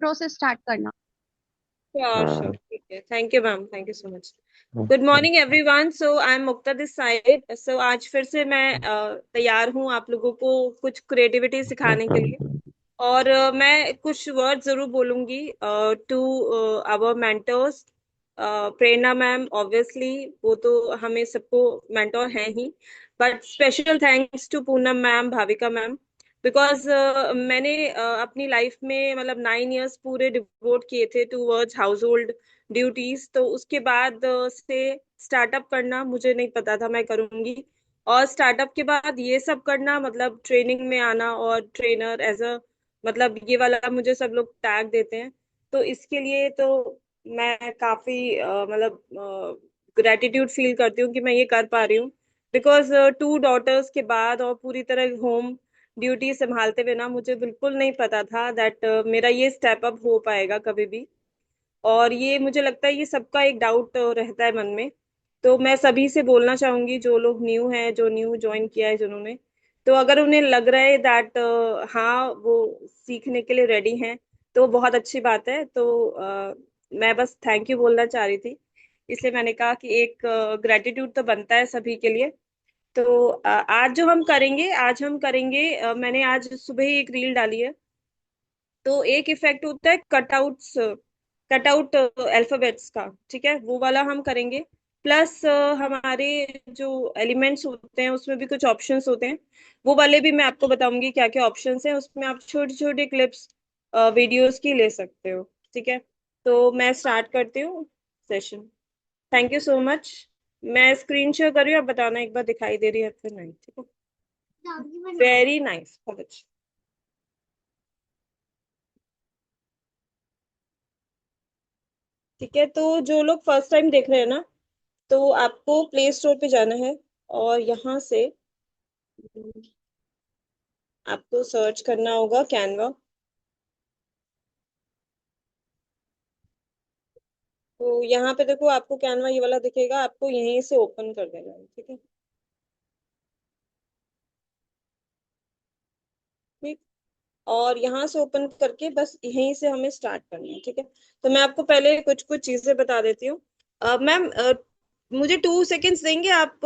Intro से start करना। Sure sure, ठीक है। Thank you ma'am, thank you so much. Good morning everyone. So I am Mukta this side. So आज फिर से मैं तैयार हूँ आप लोगों को कुछ क्रिएटिविटी सिखाने के लिए। और मैं कुछ वर्ड जरूर बोलूंगी to our mentors. Prerna ma'am obviously, वो तो हमें सबको मेंटोर है ही। But special thanks to Poonam ma'am, Bhavika ma'am. Because मैंने अपनी लाइफ में मतलब 9 इयर्स पूरे डिवोट किए थे टूवर्ड्स हाउस होल्ड ड्यूटीज। तो उसके बाद से स्टार्टअप करना मुझे नहीं पता था मैं करूंगी। और स्टार्टअप के बाद ये सब करना मतलब ट्रेनिंग में आना और ट्रेनर एज अ मतलब ये वाला मुझे सब लोग टैग देते हैं। तो इसके लिए तो मैं काफी मतलब ग्रेटिट्यूड फील करती हूँ कि मैं ये कर पा रही हूँ। बिकॉज 2 डॉटर्स के बाद और पूरी तरह होम ड्यूटी संभालते हुए ना मुझे बिल्कुल नहीं पता था दैट मेरा ये स्टेप अप हो पाएगा कभी भी। और ये मुझे लगता है ये सबका एक डाउट रहता है मन में। तो मैं सभी से बोलना चाहूंगी जो लोग न्यू हैं, जो न्यू ज्वाइन किया है जिन्होंने, तो अगर उन्हें लग रहा है दैट हाँ वो सीखने के लिए रेडी हैं, तो बहुत अच्छी बात है। तो मैं बस थैंक यू बोलना चाह रही थी, इसलिए मैंने कहा कि एक ग्रेटिट्यूड तो बनता है सभी के लिए। तो आज हम करेंगे मैंने आज सुबह ही एक रील डाली है। तो एक इफेक्ट होता है कटआउट अल्फाबेट्स का, ठीक है, वो वाला हम करेंगे। प्लस हमारे जो एलिमेंट्स होते हैं उसमें भी कुछ ऑप्शंस होते हैं, वो वाले भी मैं आपको बताऊंगी क्या क्या ऑप्शंस हैं उसमें। आप छोटी छोटी क्लिप्स वीडियोस की ले सकते हो, ठीक है। तो मैं स्टार्ट करती हूँ session. Thank you so much. मैं स्क्रीन शेयर कर रही हूँ, आप बताना एक बार दिखाई दे रही है फिर नहीं, ठीक है। वेरी नाइस, बहुत अच्छा। ठीक है, तो जो लोग फर्स्ट टाइम देख रहे हैं ना, तो आपको प्ले स्टोर पे जाना है और यहाँ से आपको सर्च करना होगा कैनवा। तो यहाँ पे देखो आपको कैनवा ये वाला दिखेगा, आपको यहीं से ओपन कर देना है, ठीक है। ठीक। और यहाँ से ओपन करके बस यहीं से हमें स्टार्ट करना है, ठीक है। तो मैं आपको पहले कुछ कुछ चीजें बता देती हूँ। मैम मुझे 2 सेकेंड्स देंगे आप?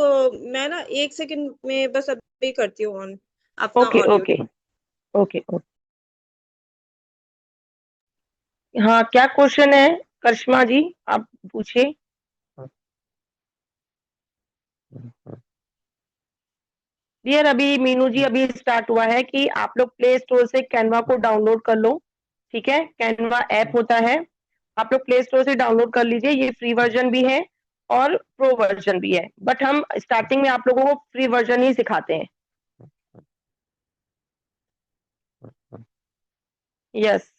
मैं ना 1 सेकेंड में बस अभी करती हूँ ऑन अपना okay audio. Okay okay okay. हाँ, क्या क्वेश्चन है करिश्मा जी, आप पूछिए। डियर, अभी मीनू जी अभी स्टार्ट हुआ है कि आप लोग प्ले स्टोर से कैनवा को डाउनलोड कर लो। ठीक है, कैनवा ऐप होता है, आप लोग प्ले स्टोर से डाउनलोड कर लीजिए। ये फ्री वर्जन भी है और प्रो वर्जन भी है, बट हम स्टार्टिंग में आप लोगों को फ्री वर्जन ही सिखाते हैं। यस,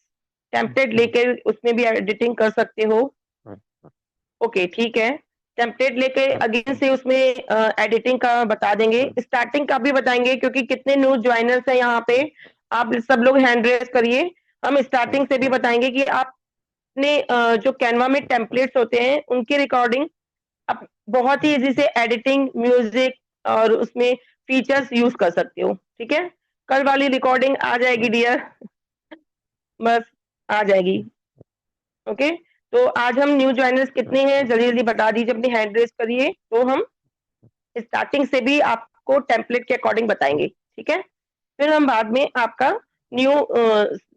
टेम्पलेट लेके उसमें भी एडिटिंग कर सकते हो। ओके ठीक है, टेम्पलेट लेके अगेन से उसमें एडिटिंग का बता देंगे, स्टार्टिंग का भी बताएंगे क्योंकि कितने न्यू ज्वाइनर्स हैं यहाँ पे। आप सब लोग हैंड रेज करिए, हम स्टार्टिंग से भी बताएंगे कि आपने जो कैनवा में टेम्पलेट्स होते हैं उनकी रिकॉर्डिंग आप बहुत ही इजी से एडिटिंग, म्यूजिक और उसमें फीचर्स यूज कर सकते हो। ठीक है, कल वाली रिकॉर्डिंग आ जाएगी डियर, बस आ जाएगी। ओके, तो आज हम न्यू ज्वाइनर्स कितने हैं जल्दी जल्दी बता दीजिए, अपनी हैंड रेज करिए, तो हम स्टार्टिंग से भी आपको टेम्पलेट के अकॉर्डिंग बताएंगे। ठीक है, फिर हम बाद में आपका न्यू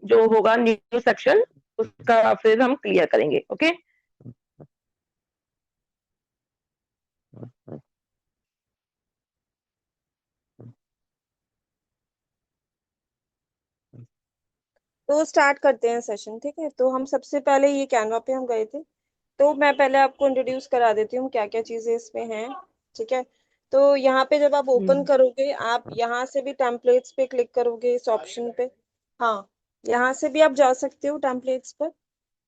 जो होगा न्यू सेक्शन उसका फिर हम क्लियर करेंगे। ओके, तो स्टार्ट करते हैं सेशन, ठीक है। तो हम सबसे पहले ये कैनवा पे हम गए थे, तो मैं पहले आपको इंट्रोड्यूस करा देती हूँ क्या क्या चीजें इसमें हैं, ठीक है। तो यहाँ पे जब आप ओपन करोगे, आप यहाँ से भी टेम्पलेट्स पे क्लिक करोगे इस ऑप्शन पे। हाँ, यहाँ से भी आप जा सकते हो टेम्पलेट्स पर।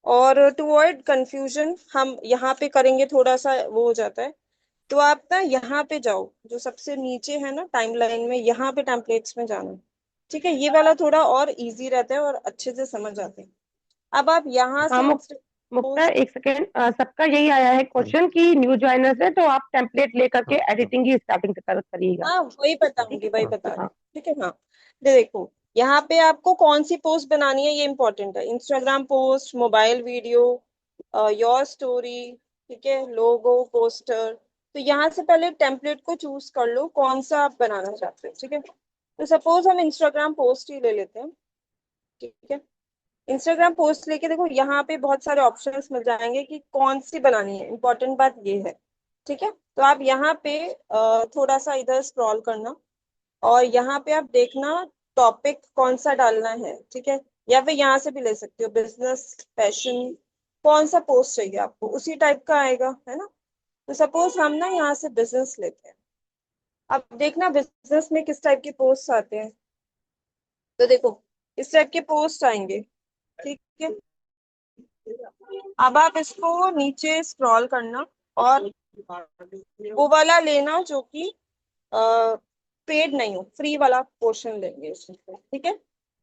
और टू अवॉइड कंफ्यूजन हम यहाँ पे करेंगे, थोड़ा सा वो हो जाता है। तो आप ना यहाँ पे जाओ, जो सबसे नीचे है ना टाइमलाइन में, यहाँ पे टेम्पलेट्स में जाना, ठीक है। ये वाला थोड़ा और इजी रहता है और अच्छे से समझ आते हैं। अब आप यहाँ हाँ से मुक्ता एक सेकेंड, सबका यही आया है क्वेश्चन कि न्यू ज्वाइनर्स है तो आप टेम्पलेट लेकर के एडिटिंग ही स्टार्टिंग से करिएगा। हाँ वही ठीक बताऊंगी, है, वही बता रही हाँ हूँ, ठीक है। हाँ, ये देखो, यहाँ पे आपको कौन सी पोस्ट बनानी है ये इंपॉर्टेंट है। Instagram post, mobile video, your story, ठीक है, लोगो, पोस्टर। तो यहाँ से पहले टेम्पलेट को चूज कर लो कौन सा आप बनाना चाहते हो, ठीक है। तो सपोज हम इंस्टाग्राम पोस्ट ही ले लेते हैं, ठीक है। इंस्टाग्राम पोस्ट लेके देखो यहाँ पे बहुत सारे ऑप्शंस मिल जाएंगे कि कौन सी बनानी है। इंपॉर्टेंट बात ये है, ठीक है। तो आप यहाँ पे थोड़ा सा इधर स्क्रॉल करना, और यहाँ पे आप देखना टॉपिक कौन सा डालना है, ठीक है। या फिर यहाँ से भी ले सकते हो, बिजनेस, पैशन, कौन सा पोस्ट चाहिए आपको उसी टाइप का आएगा, है ना। तो सपोज हम ना यहाँ से बिजनेस लेते हैं। अब देखना बिजनेस में किस टाइप के पोस्ट आते हैं। तो देखो इस टाइप के पोस्ट आएंगे, ठीक है। अब आप इसको नीचे स्क्रॉल करना, और वो वाला लेना जो कि पेड नहीं हो, फ्री वाला पोर्शन लेंगे इसमें, ठीक है।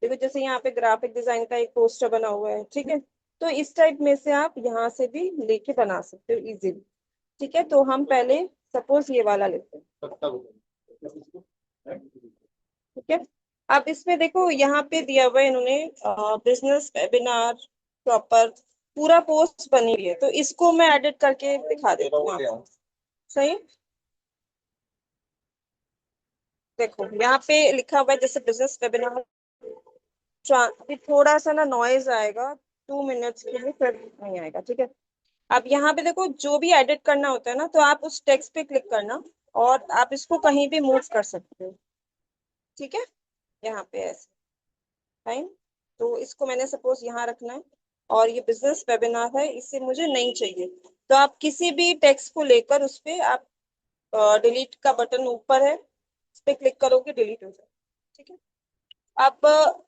देखो जैसे यहाँ पे ग्राफिक डिजाइन का एक पोस्टर बना हुआ है, ठीक है। तो इस टाइप में से आप यहाँ से भी लेके बना सकते हो इजीली, ठीक है। तो हम पहले सपोज ये वाला लेते हैं, ठीक है। अब इसमें देखो यहाँ पे दिया हुआ है इन्होंने, बिजनेस वेबिनार प्रॉपर पूरा पोस्ट बनी हुई है। तो इसको मैं एडिट करके दिखा देती हूँ आपको, सही। देखो यहाँ पे लिखा हुआ है जैसे बिजनेस वेबिनार, अभी थोड़ा सा ना नॉइज आएगा 2 मिनट्स के लिए, फिर नहीं आएगा, ठीक है। अब यहाँ पे देखो जो भी एडिट करना होता है ना, तो आप उस टेक्स्ट पे क्लिक करना, और आप इसको कहीं भी मूव कर सकते हो, ठीक है। यहाँ पे ऐसे फाइन। तो इसको मैंने सपोज यहाँ रखना है, और ये बिजनेस वेबिनार है, इससे मुझे नहीं चाहिए। तो आप किसी भी टेक्स्ट को लेकर उस पे आप डिलीट का बटन ऊपर है, उस पे क्लिक करोगे डिलीट हो जाए, ठीक है। अब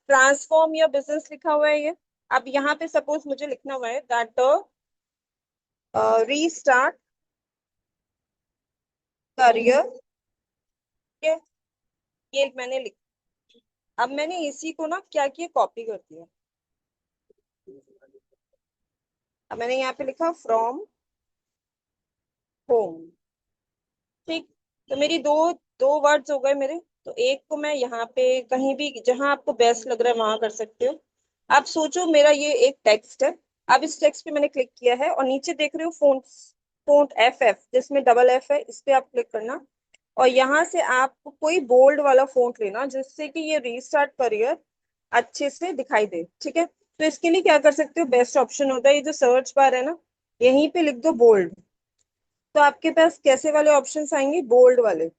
ट्रांसफॉर्म योर बिजनेस लिखा हुआ है ये। अब यहाँ पे सपोज मुझे लिखना हुआ है दैट रीस्टार्ट करियर, ये मैंने लिखा। अब मैंने इसी को ना क्या किया, कॉपी कर दिया। अब मैंने यहाँ पे लिखा फ्रॉम होम, ठीक। तो मेरी दो दो वर्ड्स हो गए मेरे। तो एक को मैं यहाँ पे कहीं भी जहां आपको बेस्ट लग रहा है वहां कर सकते हो। आप सोचो मेरा ये एक टेक्स्ट है। अब इस टेक्स्ट पे मैंने क्लिक किया है, और नीचे देख रहे हो फोंट, फोंट एफ एफ जिसमें डबल एफ है, इस पे आप क्लिक करना। और यहाँ से आप कोई बोल्ड वाला फोंट लेना जिससे कि ये रीस्टार्ट करियर अच्छे से दिखाई दे, ठीक है। तो इसके लिए क्या कर सकते हो, बेस्ट ऑप्शन होता है ये जो सर्च बार है ना, यहीं पे लिख दो बोल्ड। तो आपके पास कैसे वाले ऑप्शंस आएंगे, बोल्ड वाले,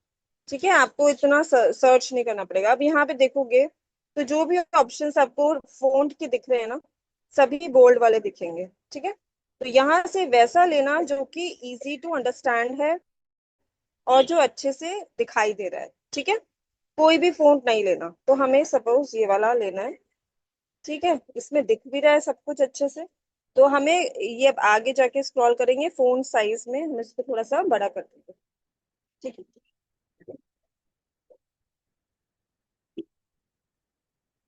ठीक है। आपको इतना सर्च नहीं करना पड़ेगा। अब यहाँ पे देखोगे तो जो भी ऑप्शंस आपको फोंट के दिख रहे हैं ना, सभी बोल्ड वाले दिखेंगे, ठीक है। तो यहाँ से वैसा लेना जो कि इजी टू अंडरस्टैंड है, और जो अच्छे से दिखाई दे रहा है, ठीक है। कोई भी फोंट नहीं लेना। तो हमें सपोज ये वाला लेना है, ठीक है। इसमें दिख भी रहा है सब कुछ अच्छे से। तो हमें ये अब आगे जाके स्क्रॉल करेंगे, फोन साइज में हम इसको थोड़ा सा बड़ा कर देंगे, ठीक है।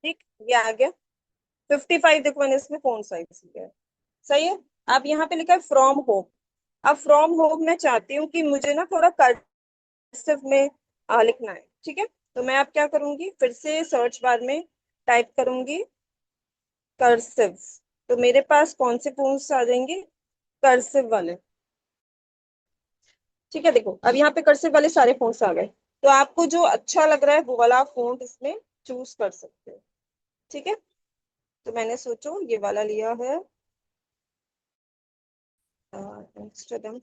ठीक, ये आ गया 55। देखो मैंने इसमें फोन साइज लिया है, सही है। अब यहाँ पे लिखा है फ्रॉम होम। अब फ्रॉम होम मैं चाहती हूँ कि मुझे ना थोड़ा कर्सिव में लिखना है, ठीक है। तो मैं अब क्या करूंगी, फिर से सर्च बार में टाइप करूंगी कर्सिव। तो मेरे पास कौन से फोन्स आ जाएंगे, कर्सिव वाले, ठीक है। देखो अब यहाँ पे कर्सिव वाले सारे फोन्स आ गए। तो आपको जो अच्छा लग रहा है वो वाला फोन इसमें चूज कर सकते हो, ठीक है। तो मैंने सोचो ये वाला लिया है, इंस्टाग्राम,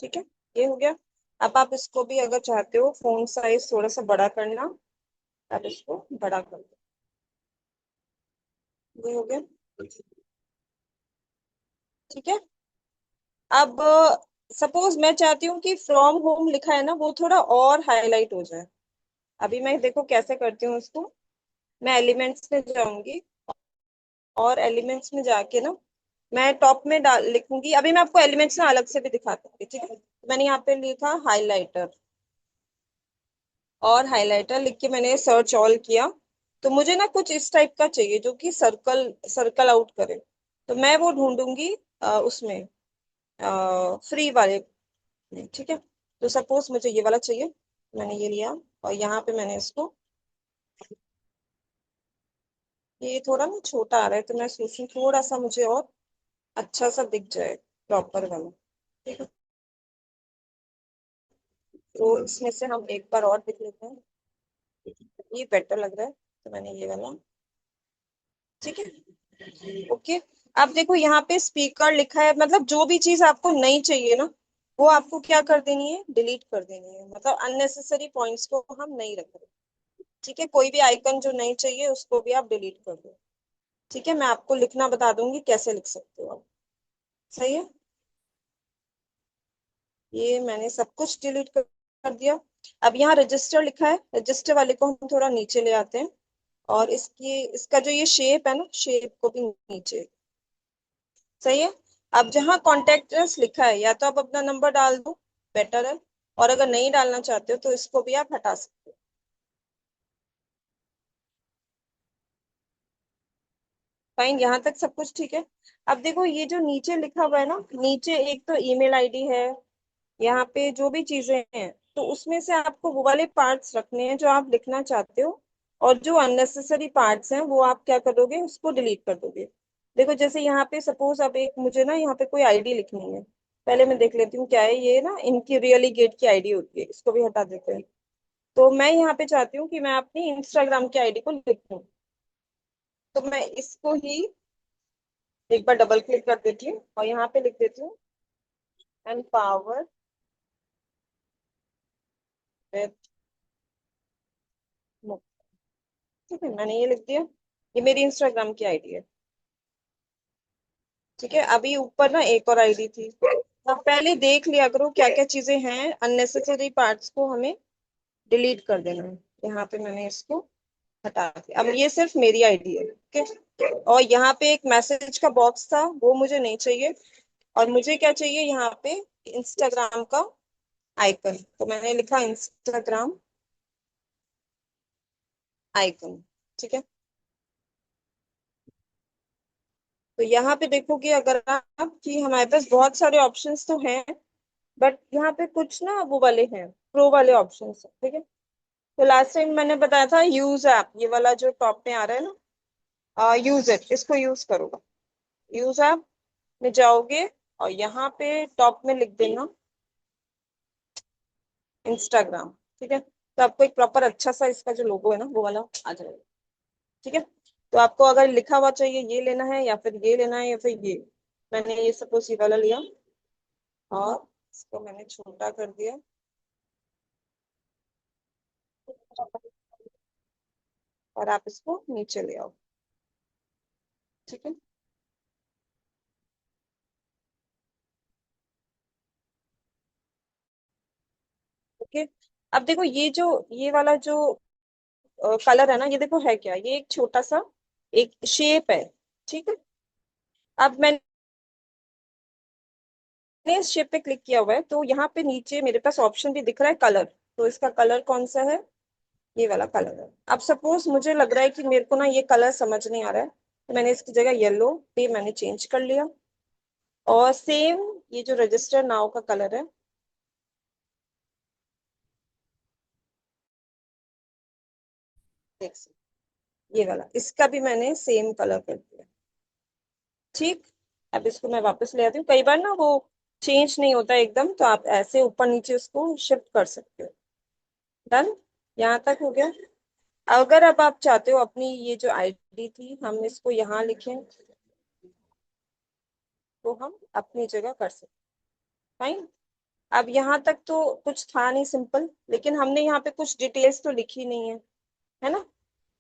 ठीक है। ये हो गया। अब आप इसको भी अगर चाहते हो फोन साइज थोड़ा सा बड़ा करना, आप इसको बड़ा कर दो, ये हो गया, ठीक है। अब सपोज मैं चाहती हूँ कि फ्रॉम होम लिखा है ना वो थोड़ा और हाईलाइट हो जाए। अभी मैं देखो कैसे करती हूँ इसको। मैं एलिमेंट्स में जाऊंगी, और एलिमेंट्स में जाके ना मैं टॉप में डाल लिखूंगी। अभी मैं आपको एलिमेंट्स ना अलग से भी दिखाती हूँ, ठीक है। मैंने यहाँ पे लिखा हाइलाइटर, और हाइलाइटर लिख के मैंने सर्च ऑल किया। तो मुझे ना कुछ इस टाइप का चाहिए जो कि सर्कल सर्कल आउट करे। तो मैं वो ढूंढूंगी उसमें फ्री वाले में, ठीक है। तो सपोज मुझे ये वाला चाहिए, मैंने ये लिया और यहाँ पे मैंने इसको, ये थोड़ा ना छोटा आ रहा है तो मैं सोचूं थोड़ा सा मुझे और अच्छा सा दिख जाए, प्रॉपर वाला। ठीक है, तो इसमें से हम एक बार और देख लेते हैं, ये बेटर लग रहा है तो मैंने ये वाला। ठीक है, ओके। अब देखो यहाँ पे स्पीकर लिखा है, मतलब जो भी चीज आपको नहीं चाहिए ना, वो आपको क्या कर देनी है, डिलीट कर देनी है। मतलब अननेसेसरी पॉइंट्स को हम नहीं रख रहे। ठीक है, कोई भी आइकन जो नहीं चाहिए उसको भी आप डिलीट कर दो। ठीक है, मैं आपको लिखना बता दूंगी कैसे लिख सकते हो आप। सही है, ये मैंने सब कुछ डिलीट कर दिया। अब यहाँ रजिस्टर लिखा है, रजिस्टर वाले को हम थोड़ा नीचे ले आते हैं, और इसकी इसका जो ये शेप है ना, शेप को भी नीचे। सही है। अब जहाँ कॉन्टेक्ट लिखा है, या तो आप अपना नंबर डाल दो, बेटर है। और अगर नहीं डालना चाहते हो तो इसको भी आप हटा सकते हो। फाइन, यहाँ तक सब कुछ ठीक है। अब देखो ये जो नीचे लिखा हुआ है ना, नीचे एक तो ईमेल आईडी है, यहाँ पे जो भी चीजें हैं, तो उसमें से आपको वो वाले पार्ट्स रखने हैं जो आप लिखना चाहते हो, और जो अननेसेसरी पार्ट्स हैं वो आप क्या करोगे, उसको डिलीट कर दोगे। देखो जैसे यहाँ पे सपोज अब एक मुझे ना यहाँ पे कोई आईडी लिखनी है, पहले मैं देख लेती हूँ क्या है ये ना, इनकी रियली गेट की आईडी होती है, इसको भी हटा देते हैं। तो मैं यहाँ पे चाहती हूँ कि मैं अपनी इंस्टाग्राम की आईडी को लिखूँ, तो मैं इसको ही एक बार डबल क्लिक कर देती हूँ और यहाँ पे लिख देती हूँ एम्पावर विद। ठीक है, मैंने ये लिख दिया, ये मेरी इंस्टाग्राम की आईडी है। ठीक है, अभी ऊपर ना एक और आईडी थी, आप पहले देख लिया करो क्या क्या चीजें हैं, अननेसेसरी पार्ट्स को हमें डिलीट कर देना है। यहाँ पे मैंने इसको हटा दिया, अब ये सिर्फ मेरी आईडी है। ठीक है, और यहाँ पे एक मैसेज का बॉक्स था, वो मुझे नहीं चाहिए। और मुझे क्या चाहिए यहाँ पे, इंस्टाग्राम का आइकन, तो मैंने लिखा इंस्टाग्राम आइकन। ठीक है, तो यहाँ पे देखोगे अगर आप कि हमारे पास बहुत सारे ऑप्शंस तो हैं, बट यहाँ पे कुछ ना वो वाले हैं, प्रो वाले ऑप्शंस हैं। ठीक है, तो लास्ट टाइम मैंने बताया था यूज ऐप, ये वाला जो टॉप में आ रहा है ना, यूज इट, इसको यूज करो। यूज ऐप में जाओगे और यहाँ पे टॉप में लिख देना इंस्टाग्राम। ठीक है, तो आपको एक प्रॉपर अच्छा सा इसका जो लोगो है ना वो वाला आ जाएगा। ठीक है, तो आपको अगर लिखा हुआ चाहिए ये लेना है, या फिर ये लेना है, या फिर ये, मैंने ये सपोज ये वाला लिया और इसको मैंने छोटा कर दिया, और आप इसको नीचे ले आओ। ठीक है, ओके। अब देखो ये जो, ये वाला जो कलर है ना, ये देखो है क्या, ये एक छोटा सा एक शेप है। ठीक है, अब मैंने इस शेप पे क्लिक किया हुआ है, तो यहाँ पे नीचे मेरे पास ऑप्शन भी दिख रहा है कलर, तो इसका कलर कौन सा है, ये वाला कलर है। अब सपोज मुझे लग रहा है कि मेरे को ना ये कलर समझ नहीं आ रहा है, तो मैंने इसकी जगह येलो पे मैंने चेंज कर लिया, और सेम ये जो रजिस्टर नाउ का कलर है, देख सकते, ये वाला, इसका भी मैंने सेम कलर कर दिया। ठीक, अब इसको मैं वापस ले आती हूँ, कई बार ना वो चेंज नहीं होता एकदम, तो आप ऐसे ऊपर नीचे उसको शिफ्ट कर सकते हो। डन, यहाँ तक हो गया। अगर अब आप चाहते हो अपनी ये जो आईडी थी हम इसको यहाँ लिखें, तो हम अपनी जगह कर सकते। फाइन, अब यहाँ तक तो कुछ था नहीं, सिंपल, लेकिन हमने यहाँ पे कुछ डिटेल्स तो लिखी नहीं है ना,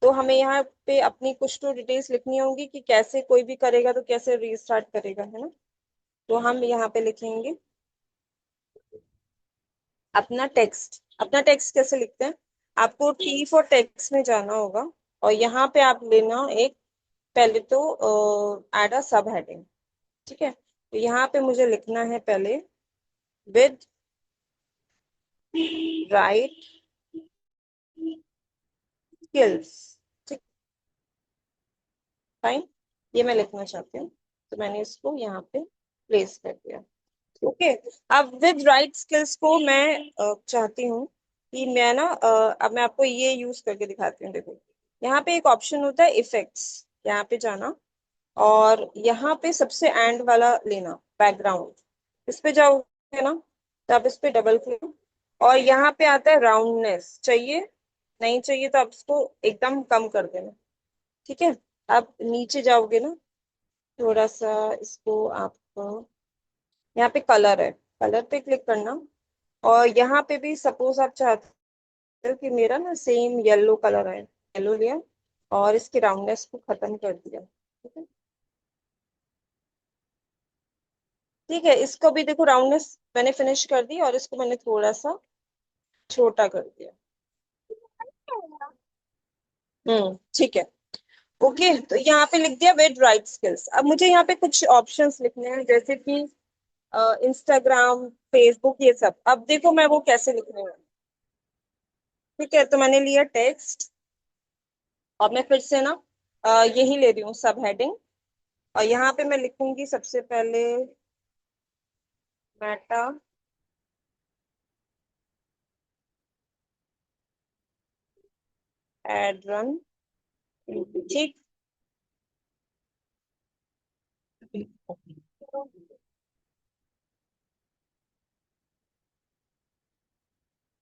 तो हमें यहाँ पे अपनी कुछ तो डिटेल्स लिखनी होंगी कि कैसे कोई भी करेगा तो कैसे रीस्टार्ट करेगा, है ना। तो हम यहाँ पे लिखेंगे अपना टेक्स्ट। अपना टेक्स्ट कैसे लिखते हैं, आपको टी फॉर टेक्स्ट में जाना होगा, और यहाँ पे आप लेना एक, पहले तो ऐड अ सब हेडिंग। ठीक है, तो यहाँ पे मुझे लिखना है पहले विद राइट स्किल्स। ठीक, फाइन, ये मैं लिखना चाहती हूँ, तो मैंने इसको यहाँ पे प्लेस कर दिया। ओके। अब विद राइट स्किल्स को मैं चाहती हूँ कि मैं ना अब मैं आपको ये यूज करके दिखाती हूँ। देखो, यहाँ पे एक ऑप्शन होता है इफेक्ट्स, यहाँ पे जाना, और यहाँ पे सबसे एंड वाला लेना, बैकग्राउंड। इस पे जाओगे ना, तो आप इस पे डबल क्लिक, और यहाँ पे आता है राउंडनेस, चाहिए नहीं चाहिए तो आप इसको एकदम कम कर देना। ठीक है। आप नीचे जाओगे ना, थोड़ा सा इसको आप यहाँ पे कलर है, कलर पे क्लिक करना, और यहाँ पे भी सपोज आप चाहते हो कि मेरा ना सेम येलो कलर है, येलो लिया और इसकी राउंडनेस को खत्म कर दिया। ठीक है। ठीक है, इसको भी देखो राउंडनेस मैंने फिनिश कर दी, और इसको मैंने थोड़ा सा छोटा कर दिया। ठीक है। ओके, तो यहाँ पे लिख दिया विद राइट स्किल्स। अब मुझे यहाँ पे कुछ ऑप्शंस लिखने हैं, जैसे कि इंस्टाग्राम, फेसबुक, ये सब। अब देखो मैं वो कैसे लिखने वाली। ठीक है, तो मैंने लिया टेक्स्ट, और मैं फिर से ना यही ले रही हूँ सब हेडिंग, और यहाँ पे मैं लिखूंगी सबसे पहले मेटा एड रन। ठीक।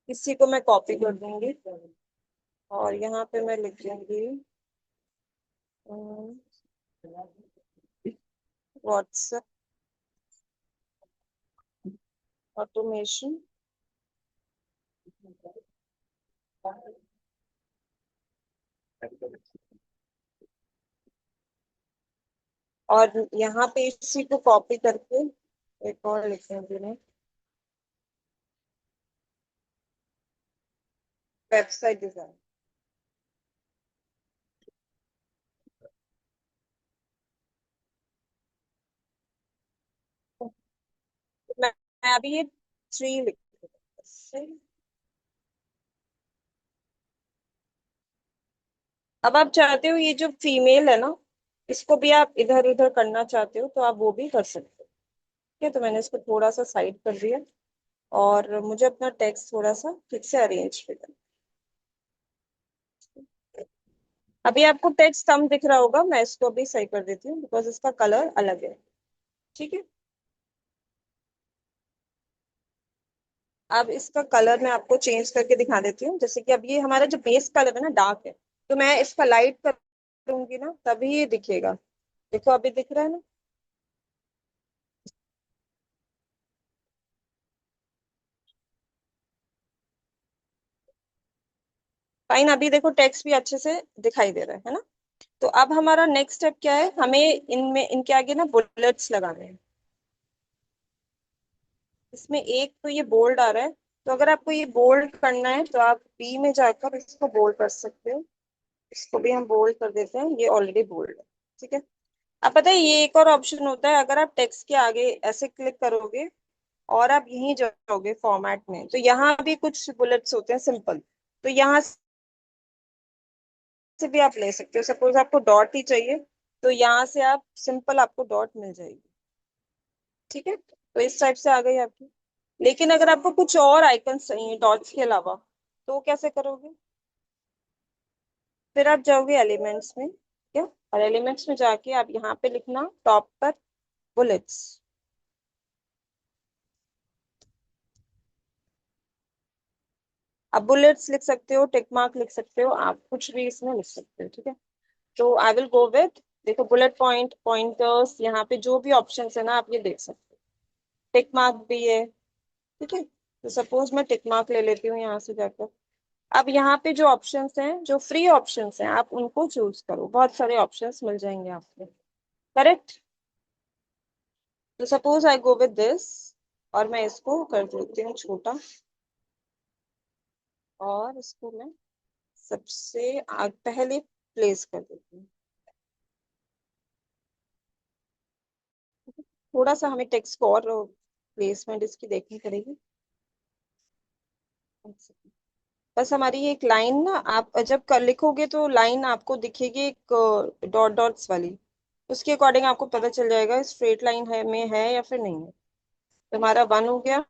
इसी को मैं कॉपी कर दूंगी, और यहाँ पे मैं लिख दूंगी व्हाट्सएप ऑटोमेशन। और यहाँ पे इसी को कॉपी करके एक और लिखेंगे, वेबसाइट डिजाइन। मैं अभी ये थ्री लिख, अब आप चाहते हो ये जो फीमेल है ना, इसको भी आप इधर उधर करना चाहते हो तो आप वो भी कर सकते हो। ठीक है, तो मैंने इसको थोड़ा सा साइड कर दिया, और मुझे अपना टेक्स्ट थोड़ा सा ठीक से अरेंज करना। अभी आपको टेक्स्ट कम दिख रहा होगा, मैं इसको भी सही कर देती हूँ बिकॉज इसका कलर अलग है। ठीक है। अब इसका कलर मैं आपको चेंज करके दिखा देती हूँ, जैसे कि अब ये हमारा जो बेस कलर है ना डार्क है, तो मैं इसका लाइट करूंगी ना तभी ये दिखेगा। देखो अभी दिख रहा है ना। फाइन, अभी देखो टेक्स्ट भी अच्छे से दिखाई दे रहा है ना। तो अब हमारा नेक्स्ट स्टेप क्या है, हमें इनमें इनके आगे ना बुलेट्स लगाने हैं। इसमें एक तो ये बोल्ड आ रहा है, तो अगर आपको ये बोल्ड करना है तो आप बी में जाकर इसको बोल्ड कर सकते हो। इसको भी हम बोल्ड कर देते हैं, ये ऑलरेडी बोल्ड है। ठीक है। अब पता है ये एक और ऑप्शन होता है, अगर आप टेक्स्ट के आगे ऐसे क्लिक करोगे और आप यहीं जाओगे फॉर्मेट में, तो यहाँ भी कुछ बुलेट्स होते हैं सिंपल, तो यहाँ से भी आप ले सकते हो। सपोज आपको डॉट ही चाहिए, तो यहाँ से आप सिंपल आपको डॉट मिल जाएगी। ठीक है, तो इस टाइप से आ गई आपकी। लेकिन अगर आपको कुछ और आइकन्स चाहिए डॉट्स के अलावा, तो कैसे करोगे? फिर आप जाओगे एलिमेंट्स में, ठीक है, और एलिमेंट्स में जाके आप यहाँ पे लिखना टॉप पर बुलेट्स। आप बुलेट्स लिख सकते हो, टिक मार्क लिख सकते हो, आप कुछ भी इसमें लिख सकते हो। ठीक है, तो आई विल गो विथ, देखो बुलेट पॉइंट, पॉइंटर्स, यहाँ पे जो भी ऑप्शन है ना आप ये देख सकते हो। टिक मार्क भी है। ठीक है, तो सपोज मैं टिक मार्क ले लेती हूँ यहाँ से जाकर। अब यहाँ पे जो ऑप्शंस हैं, जो फ्री ऑप्शंस हैं, आप उनको चूज करो, बहुत सारे ऑप्शंस मिल जाएंगे आपको। करेक्ट। तो suppose I go with this, और मैं इसको कर देती हूँ छोटा, और इसको मैं सबसे पहले प्लेस कर देती हूँ। थोड़ा सा हमें टेक्स्ट को और प्लेसमेंट इसकी देखनी पड़ेगी। बस हमारी ये एक लाइन ना, आप जब कर लिखोगे तो लाइन आपको दिखेगी एक डॉट डॉट्स वाली, उसके अकॉर्डिंग आपको पता चल जाएगा स्ट्रेट लाइन है में है या फिर नहीं है। तुम्हारा 1 हो गया,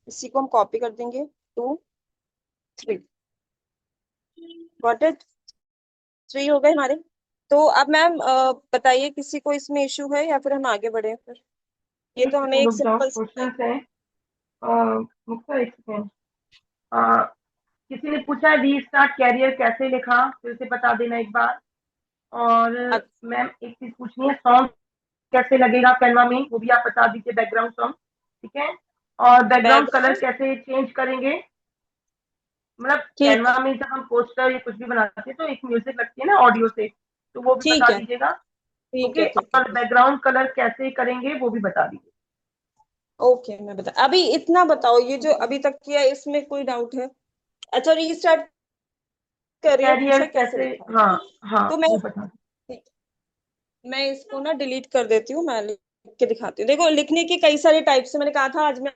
इसी को हम कॉपी कर देंगे, 2, 3, गॉट इट, 3 हो गए हमारे। तो अब मैम बताइए किसी को इसमें इशू है या फिर हम आगे बढ़े फिर। ये एक तो हमें सेकेंड एक रुक जाओ, सिंपल, क्वेश्चन है। मुक्ता एक सेकेंड। किसी ने पूछा रीस्टार्ट कैरियर कैसे लिखा, फिर से बता देना एक बार। और मैम एक चीज पूछनी है, सॉन्ग कैसे लगेगा कैनवा में, वो भी आप बता दीजिए, बैकग्राउंड सॉन्ग। ठीक है। और बैकग्राउंड कलर बैकग्राउंड, कैसे चेंज करेंगे, मतलब ठीक कैनवा में जब हम पोस्टर या कुछ भी बनाते हैं तो एक म्यूजिक लगती है ना ऑडियो से, तो वो भी ठीक बता है, दीजिएगा। ठीक है, ओके। ठीक है, और बैकग्राउंड कलर कैसे करेंगे वो भी बता दीजिए। ओके मैं बता, अभी इतना बताओ, ये जो अभी तक किया है, इसमें कोई डाउट है? अच्छा, रीस्टार्ट करियर कैरियर पूछा कैसे कैसे, लिखा है, हाँ ठीक है। हाँ तो मैं, वो बता दीजिए। ठीक, मैं इसको ना डिलीट कर देती हूँ, मैं लिख के दिखाती हूँ। देखो लिखने के कई सारे टाइप्स है, मैंने कहा था आज मैं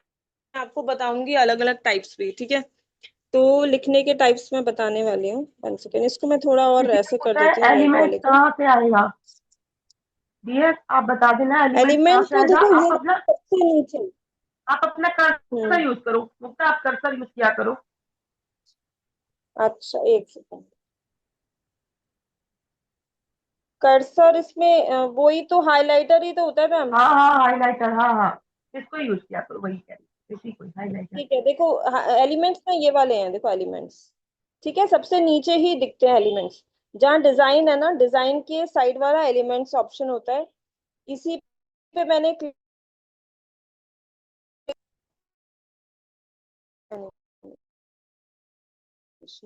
आपको बताऊंगी अलग अलग टाइप्स भी, ठीक है। तो लिखने के टाइप्स में बताने वाली हूँ, 1 सेकेंड, इसको मैं थोड़ा और किसी ने ऐसे कर पूछा देती हूँ, है रेड एलिमेंट वाले को। कहाँ से आएगा, डियर आप बता देना एलिमेंट कहाँ एलिमेंट्स से में आएगा। देखो आप ये अपना, सबसे नीचे। आप अपना कर्सर हम्म, यूज करो मुक्ता, आप कर्सर यूज किया करो। अच्छा, 1 सेकेंड। कर्सर इसमें वही तो हाइलाइटर ही तो होता है मैम। हाँ हाँ हाईलाइटर, हाँ हाँ इसको यूज किया करो, वही कह रही इसी को हाईलाइटर। ठीक है, देखो एलिमेंट्स में ये वाले हैं, देखो एलिमेंट्स, ठीक है, सबसे नीचे ही दिखते हैं एलिमेंट्स। जहाँ डिजाइन है ना, डिजाइन के साइड वाला एलिमेंट्स ऑप्शन होता है, इसी पे मैंने click करनी है।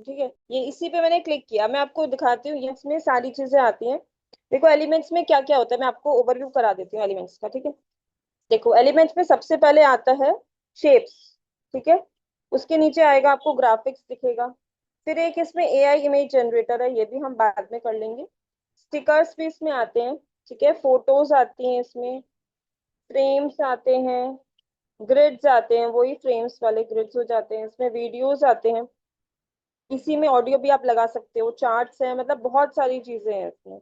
ठीक है, ये इसी पे मैंने क्लिक किया, मैं आपको दिखाती हूँ, ये इसमें सारी चीजें आती हैं। देखो एलिमेंट्स में क्या क्या होता है, मैं आपको ओवरव्यू करा देती हूँ एलिमेंट्स का, ठीक है। देखो एलिमेंट्स में सबसे पहले आता है शेप्स, ठीक है। उसके नीचे आएगा आपको ग्राफिक्स दिखेगा। फिर एक इसमें एआई इमेज जनरेटर है, ये भी हम बाद में कर लेंगे। स्टिकर्स भी इसमें आते हैं, ठीक है। फोटोज आती हैं इसमें, फ्रेम्स आते हैं, ग्रिड्स आते हैं, वही फ्रेम्स वाले ग्रिड्स हो जाते हैं इसमें, वीडियोस आते हैं, इसी में ऑडियो भी आप लगा सकते हो, चार्ट्स हैं, मतलब बहुत सारी चीजें हैं इसमें।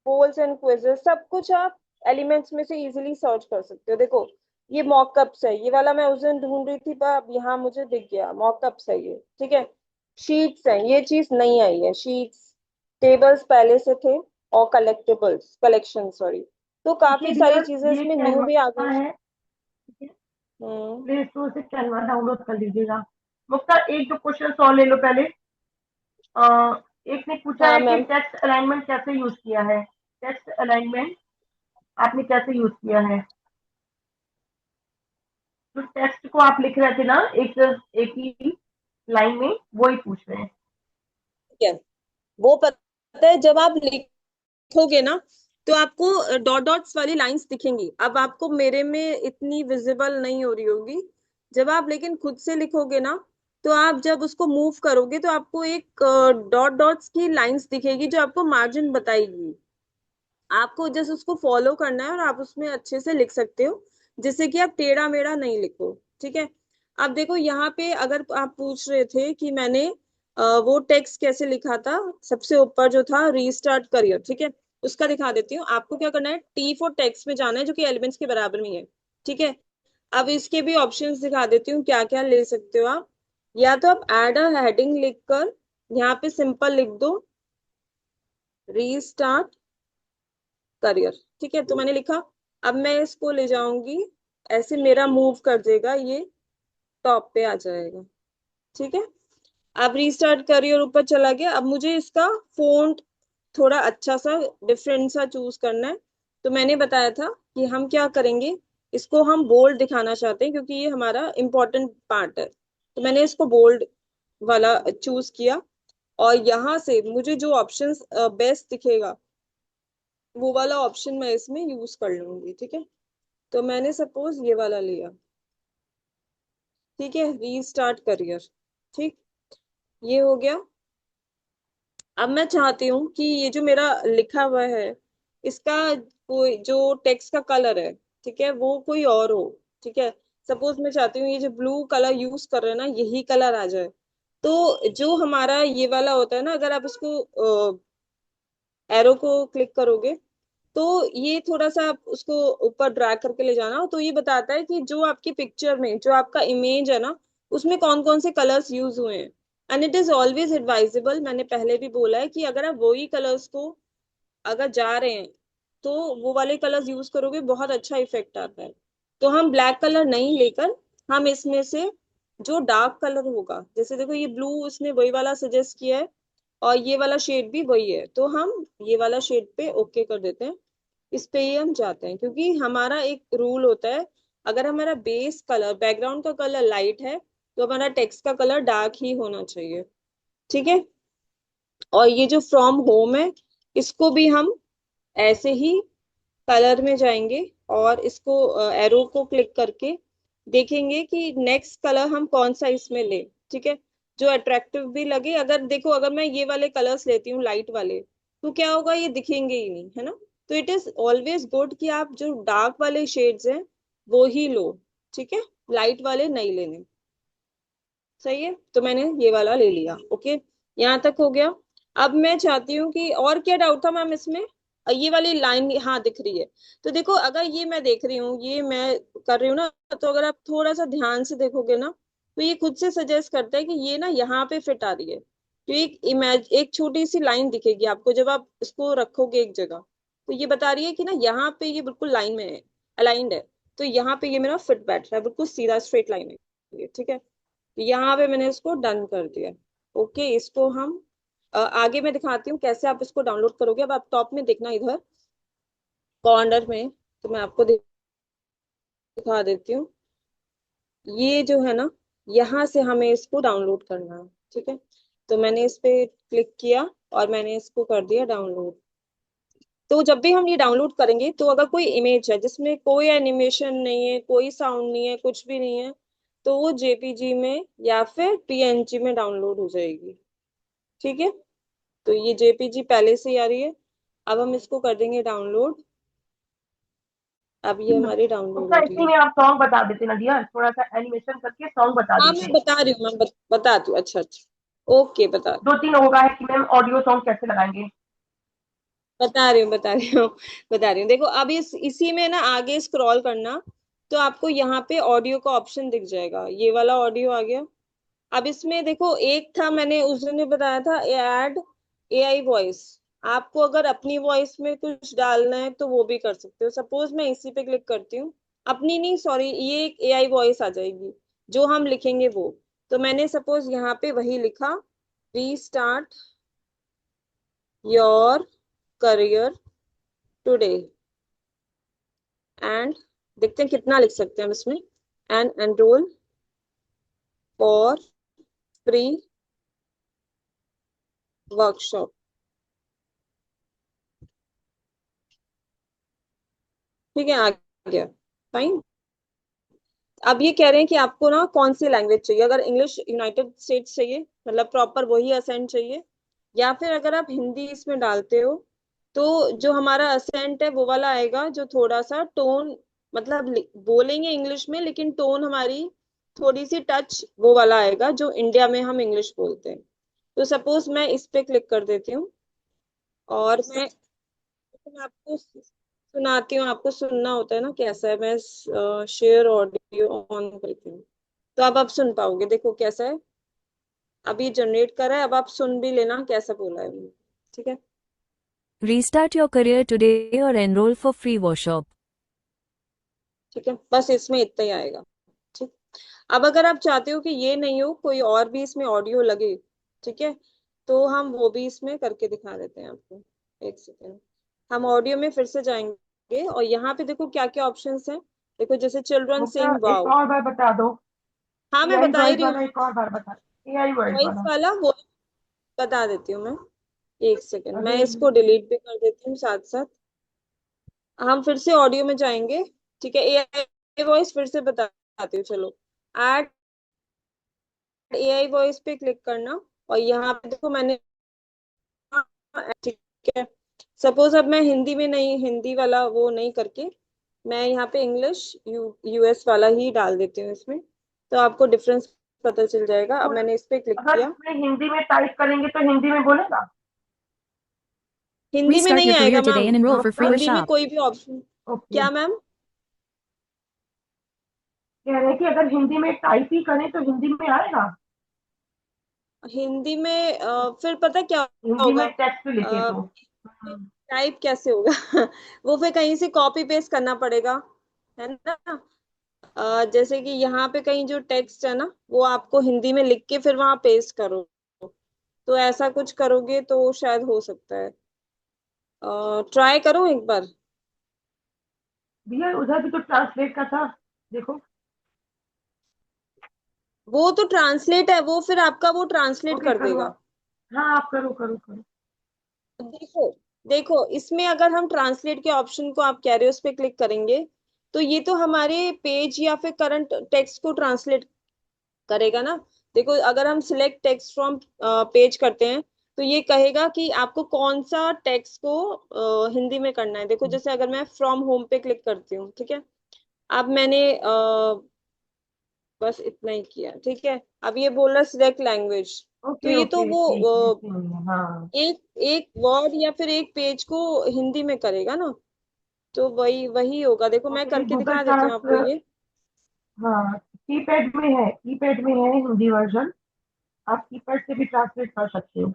पोल्स एंड क्विजेस, सब कुछ आप एलिमेंट्स में से इजीली सर्च कर सकते हो। देखो ये मॉकअप्स है, ये वाला मैं उस दिन ढूंढ रही थी पर अब यहाँ मुझे दिख गया, मॉकअप्स है ये, ठीक है। शीट्स हैं, ये चीज नई आई है, शीट्स। टेबल्स पहले से थे, और कलेक्टिबल्स कलेक्शन, सॉरी। तो देखिए काफी सारी डियर, चीजें ये इसमें न्यू भी आ कैनवा गई। है, ठीक है। हम्म। प्ले स्टोर से कैनवा डाउनलोड कर लीजिएगा। मुक्ता एक दो क्वेश्चन और ले लो पहले। एक ने पूछा हाँ है कि मैम, टेक्स्ट अलाइनमेंट कैसे यूज किया है, टेक्स्ट अलाइनमेंट आपने कैसे यूज किया है। तो टेक्स्ट को आप लिख रहे थे ना एक एक ही लाइन में, वो ही पूछ रहे हैं। ठीक है, वो पता है, जब आप लिखोगे ना तो आपको डॉट डॉट्स वाली लाइंस दिखेंगी, अब आपको मेरे में इतनी विजिबल नहीं हो रही होगी। जब आप लेकिन खुद से लिखोगे ना, तो आप जब उसको मूव करोगे तो आपको एक डॉट डॉट्स की लाइंस दिखेगी जो आपको मार्जिन बताएगी। आपको जस्ट उसको फॉलो करना है और आप उसमें अच्छे से लिख सकते हो, जिससे कि आप टेढ़ा मेढ़ा नहीं लिखो, ठीक है। अब देखो यहाँ पे अगर आप पूछ रहे थे कि मैंने वो टेक्स्ट कैसे लिखा था, सबसे ऊपर जो था रीस्टार्ट करियर, ठीक है, उसका दिखा देती हूँ। आपको क्या करना है, टी फॉर टेक्स्ट में जाना है, जो कि एलिमेंट्स के बराबर में है, ठीक है। अब इसके भी ऑप्शंस दिखा देती हूँ क्या क्या ले सकते हो आप। या तो आप एड अ हेडिंग लिखकर यहाँ पे सिंपल लिख दो, रीस्टार्ट करियर, ठीक है, तो मैंने लिखा। अब मैं इसको ले जाऊंगी, ऐसे मेरा मूव कर देगा ये, टॉप पे आ जाएगा, ठीक है। अब रिस्टार्ट करियर ऊपर चला गया, अब मुझे इसका फोंट थोड़ा अच्छा सा डिफरेंट सा चूज करना है। तो मैंने बताया था कि हम क्या करेंगे, इसको हम बोल्ड दिखाना चाहते हैं क्योंकि ये हमारा इम्पोर्टेंट पार्ट है, तो मैंने इसको बोल्ड वाला चूज किया। और यहाँ से मुझे जो ऑप्शन बेस्ट दिखेगा, वो वाला ऑप्शन मैं इसमें यूज कर लूंगी, ठीक है। तो मैंने सपोज ये वाला लिया, ठीक है, रीस्टार्ट करियर, ठीक, ये हो गया। अब मैं चाहती हूँ कि ये जो मेरा लिखा हुआ है, इसका कोई जो टेक्स्ट का कलर है, ठीक है, वो कोई और हो, ठीक है। सपोज मैं चाहती हूँ ये जो ब्लू कलर यूज कर रहे हैं ना, यही कलर आ जाए। तो जो हमारा ये वाला होता है ना, अगर आप इसको एरो को क्लिक करोगे, तो ये थोड़ा सा आप उसको ऊपर ड्रैग करके ले जाना, तो ये बताता है कि जो आपकी पिक्चर में, जो आपका इमेज है ना, उसमें कौन कौन से कलर्स यूज हुए हैं। And it is always advisable, मैंने पहले भी बोला है कि अगर आप वही कलर्स को अगर जा रहे हैं तो वो वाले कलर्स यूज करोगे, बहुत अच्छा इफेक्ट आता है। तो हम ब्लैक कलर नहीं लेकर हम इसमें से जो डार्क कलर होगा, जैसे देखो ये ब्लू उसने वही वाला सजेस्ट किया है और ये वाला शेड भी वही है, तो हम ये वाला शेड पे ओके कर देते हैं। इस पे ही हम जाते हैं, क्योंकि हमारा एक रूल होता है, अगर हमारा बेस कलर, बैकग्राउंड का कलर लाइट है, तो हमारा टेक्स्ट का कलर डार्क ही होना चाहिए। ठीक है। और ये जो फ्रॉम होम है, इसको भी हम ऐसे ही कलर में जाएंगे और इसको एरो को क्लिक करके देखेंगे कि नेक्स्ट कलर हम कौन सा इसमें ले। ठीक है। जो अट्रैक्टिव भी लगे, अगर देखो अगर मैं ये वाले कलर्स लेती हूँ लाइट वाले, तो क्या होगा, ये दिखेंगे ही नहीं, है ना। तो इट इज ऑलवेज गुड कि आप जो डार्क वाले शेड्स हैं वो ही लो। ठीक है। लाइट वाले नहीं लेने। सही है, तो मैंने ये वाला ले लिया। ओके, यहाँ तक हो गया। अब मैं चाहती हूँ कि, और क्या डाउट था मैम इसमें, ये वाली लाइन हाँ दिख रही है। तो देखो अगर ये मैं देख रही हूँ, ये मैं कर रही हूँ ना, तो अगर आप थोड़ा सा ध्यान से देखोगे ना, तो ये खुद से सजेस्ट करता है कि ये ना यहाँ पे फिट आ रही है। तो एक छोटी सी लाइन दिखेगी आपको जब आप इसको रखोगे एक जगह, तो ये बता रही है कि ना यहाँ पे ये बिल्कुल लाइन में है, अलाइंड है। तो यहाँ पे ये मेरा फिट बैठ रहा है, बिल्कुल सीधा स्ट्रेट लाइन है ये। ठीक है। यहाँ पे मैंने इसको डन कर दिया। ओके, इसको हम आगे मैं दिखाती हूँ कैसे आप इसको डाउनलोड करोगे। अब आप टॉप में देखना, इधर कॉर्नर में, तो मैं आपको दिखा देती हूँ। ये जो है ना, यहाँ से हमें इसको डाउनलोड करना है। ठीक है। तो मैंने इस पे क्लिक किया और मैंने इसको कर दिया डाउनलोड। तो जब भी हम ये डाउनलोड करेंगे, तो अगर कोई इमेज है जिसमें कोई एनिमेशन नहीं है, कोई साउंड नहीं है, कुछ भी नहीं है, तो वो जेपीजी में या फिर पीएनजी में डाउनलोड हो जाएगी। ठीक है। तो ये जेपीजी पहले से ही आ रही है। अब हम इसको कर देंगे डाउनलोड। अब ये हमारी डाउनलोड उसका हो रही इसी है। में आप सॉन्ग बता देते ना डियर, थोड़ा सा एनिमेशन करके सॉन्ग बता हाँ मैं देते। बता रही हूँ, मैं बताती हूँ। अच्छा अच्छा, ओके बता दो तीन लोगों का है कि मैम ऑडियो सॉन्ग कैसे लगाएंगे। बता रही हूँ बता रही हूँ। देखो अब इसी में ना आगे स्क्रॉल करना, तो आपको यहाँ पे ऑडियो का ऑप्शन दिख जाएगा, ये वाला ऑडियो आ गया। अब इसमें देखो, एक था मैंने उस दिन भी बताया था, ऐड एआई वॉइस। आपको अगर अपनी वॉइस में कुछ डालना है तो वो भी कर सकते हो। सपोज मैं इसी पे क्लिक करती हूँ, अपनी नहीं सॉरी, ये एक एआई वॉइस आ जाएगी, जो हम लिखेंगे वो। तो मैंने सपोज यहाँ पे वही लिखा, restart your career today, and देखते हैं कितना लिख सकते हैं हम इसमें, and enrol for free workshop. ठीक है, आ गया। फाइन। अब ये कह रहे हैं कि आपको ना कौन सी लैंग्वेज चाहिए, अगर इंग्लिश यूनाइटेड स्टेट्स चाहिए, मतलब प्रॉपर वही असेंट चाहिए, या फिर अगर आप हिंदी इसमें डालते हो, तो जो हमारा असेंट है वो वाला आएगा, जो थोड़ा सा टोन, मतलब बोलेंगे इंग्लिश में लेकिन टोन हमारी थोड़ी सी टच वो वाला आएगा, जो इंडिया में हम इंग्लिश बोलते हैं। तो सपोज मैं इस पे क्लिक कर देती हूँ और मैं आपको सुनाती हूँ, आपको सुनना होता है ना कैसा है। मैं शेयर ऑडियो ऑन करती हूँ, तो अब आप सुन पाओगे, देखो कैसा है। अभी जनरेट कर रहा है, अब आप सुन भी लेना कैसा बोला है उन्होंने। ठीक है। Restart your career today or enroll for free workshop. ठीक है, बस इसमें इतना ही आएगा। ठीक। अब अगर आप चाहते हो कि ये नहीं हो, कोई और भी इसमें ऑडियो लगे, ठीक है, तो हम वो भी इसमें करके दिखा देते हैं आपको। एक सेकेंड, हम ऑडियो में फिर से जाएंगे और यहाँ पे देखो क्या क्या ऑप्शंस हैं। देखो जैसे चिल्ड्रन मुक्ता सिंग एक वाओ। और बार बता दो, हाँ मैं एआई बता ही वॉइस रही हूँ, वाला एक और बार बता, एआई वॉइस वॉइस वाला। वाला वो बता देती हूँ मैं। एक सेकेंड, मैं अभी इसको डिलीट भी कर देती हूँ साथ साथ। हम फिर से ऑडियो में जाएंगे। ठीक है, एआई वॉइस फिर से बताती हूँ, चलो। ऐड एआई वॉइस पे क्लिक करना और यहाँ पे देखो मैंने, ठीक है, सपोज अब मैं हिंदी में नहीं, हिंदी वाला वो नहीं करके मैं यहाँ पे इंग्लिश यूएस वाला ही डाल देती हूँ इसमें, तो आपको डिफरेंस पता चल जाएगा। अब थोड़ा, मैंने इस पे क्लिक अगर किया। इसमें हिंदी में टाइप करेंगे तो हिंदी में बोलेगा। हिंदी में Restart नहीं your आएगा career today ma'am, and enroll for free Hindi में workshop. कोई भी ऑप्शन। ओके, क्या मैम? कह रहे हैं कि अगर हिंदी में टाइप ही करें तो हिंदी में आएगा, हिंदी में फिर पता क्या हिंदी में होगा, टेक्स्ट लिखे तो। टाइप कैसे होगा वो फिर कहीं से कॉपी पेस्ट करना पड़ेगा, है ना। जैसे कि यहाँ पे कहीं जो टेक्स्ट है ना, वो आपको हिंदी में लिख के फिर वहां पेस्ट करो, तो ऐसा कुछ करोगे तो शायद हो सकता है। ट्राई करो एक बार। भैया उधर भी तो ट्रांसलेट का था, देखो। वो तो ट्रांसलेट है, वो फिर आपका वो ट्रांसलेट ओके कर करो देगा। आप। हाँ आप करो करो करो। देखो, देखो इसमें अगर हम ट्रांसलेट के ऑप्शन को आप कह रहे हो, उस पे क्लिक करेंगे तो ये तो हमारे पेज या फिर करंट टेक्स्ट को ट्रांसलेट करेगा ना। देखो अगर हम सिलेक्ट टेक्स्ट फ्रॉम पेज करते हैं, तो ये कहेगा कि आपको कौन सा टेक्स्ट को हिंदी में करना है। देखो जैसे अगर मैं फ्रॉम होम पे क्लिक करती हूँ, ठीक है, अब मैंने बस इतना ही किया, ठीक है। अब ये बोल रहा सिलेक्ट लैंग्वेज, तो ओके ये तो ओके वो ठीक है, ऐसे ही है, हाँ। एक एक वर्ड या फिर एक पेज को हिंदी में करेगा ना, तो वही वही होगा। देखो मैं ओके करके गूगल दिखा देती हूँ आपको ट्रांस, ये। हाँ कीपैड में है हिंदी वर्जन, आप कीपैड से भी ट्रांसलेट कर सकते हो।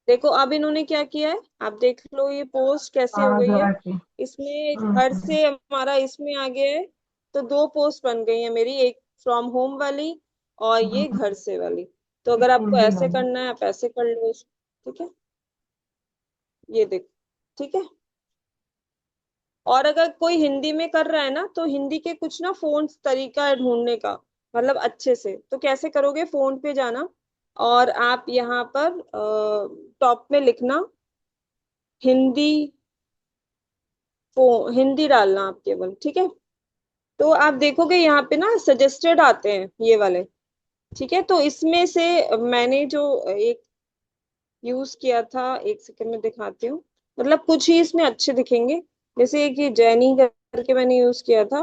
देखो अब इन्होंने क्या किया है, आप देख लो ये पोस्ट कैसे हो हाँ गई है। घर से। इसमें घर हम्म, से हमारा इसमें आ गया है, तो दो पोस्ट बन गई है मेरी, एक फ्रॉम होम वाली और ये हम्म, घर से वाली। तो एक अगर आपको हिंदी ऐसे वाली। करना है आप ऐसे कर लो ठीक है, ये देखो, ठीक है। और अगर कोई हिंदी में कर रहा है ना, तो हिंदी के कुछ ना फोन्ट तरीका है ढूंढने का, मतलब अच्छे से। तो कैसे करोगे, फोन पे जाना और आप यहाँ पर टॉप में लिखना हिंदी, हिंदी डालना आप केवल, ठीक है। तो आप देखोगे यहाँ पे ना सजेस्टेड आते हैं ये वाले, ठीक है। तो इसमें से मैंने जो एक यूज किया था, एक सेकंड में दिखाती हूँ, मतलब कुछ ही इसमें अच्छे दिखेंगे। जैसे एक ये जैनी करके मैंने यूज किया था,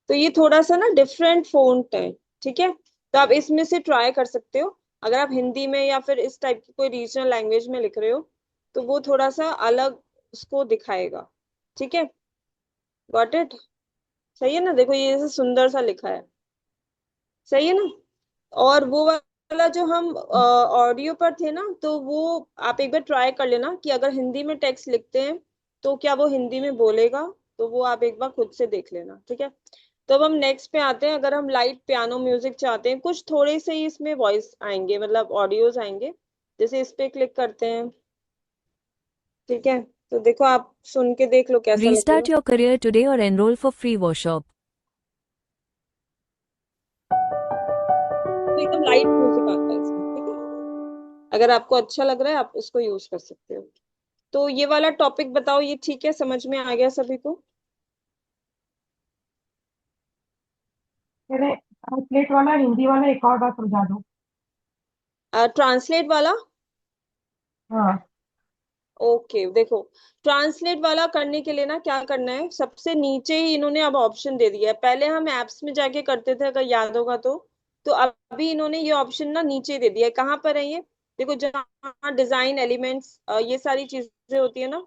तो ये थोड़ा सा ना डिफरेंट फोंट है, ठीक है। तो आप इसमें से ट्राई कर सकते हो। अगर आप हिंदी में या फिर इस टाइप की कोई रीजनल लैंग्वेज में लिख रहे हो, तो वो थोड़ा सा अलग उसको दिखाएगा, ठीक है। Got it? सही है ना, देखो ये जैसे सुंदर सा लिखा है, सही है ना। और वो वाला जो हम ऑडियो पर थे ना, तो वो आप एक बार ट्राई कर लेना कि अगर हिंदी में टेक्स्ट लिखते हैं तो क्या वो हिंदी में बोलेगा। तो वो आप एक बार खुद से देख लेना, ठीक है। तो अब हम नेक्स्ट पे आते हैं। अगर हम लाइट पियानो म्यूजिक चाहते हैं, कुछ थोड़े से ही इसमें वॉइस आएंगे, मतलब ऑडियोज आएंगे। जैसे इस पे क्लिक करते हैं, ठीक है। तो देखो आप सुन के देख लो कैसा Restart लगेगा। your career today or enroll for free workshop. तो एकदम लाइट म्यूजिक आता है इसमें, ठीक है। अगर आपको अच्छा लग रहा है आप इसको यूज कर सकते हो। तो ये वाला टॉपिक बताओ, ये ठीक है, समझ में आ गया सभी को? कह रहे ट्रांसलेट वाला हिंदी वाला एक और बार समझा दो। ट्रांसलेट वाला, हाँ ओके देखो, ट्रांसलेट वाला करने के लिए ना क्या करना है, सबसे नीचे ही इन्होंने अब ऑप्शन दे दिया है। पहले हम एप्स में जाके करते थे, अगर याद होगा तो अभी इन्होंने ये ऑप्शन ना नीचे दे दिया है। कहाँ पर है ये? देखो जहाँ डिजाइन एलिमेंट्स ये सारी चीजें होती है ना,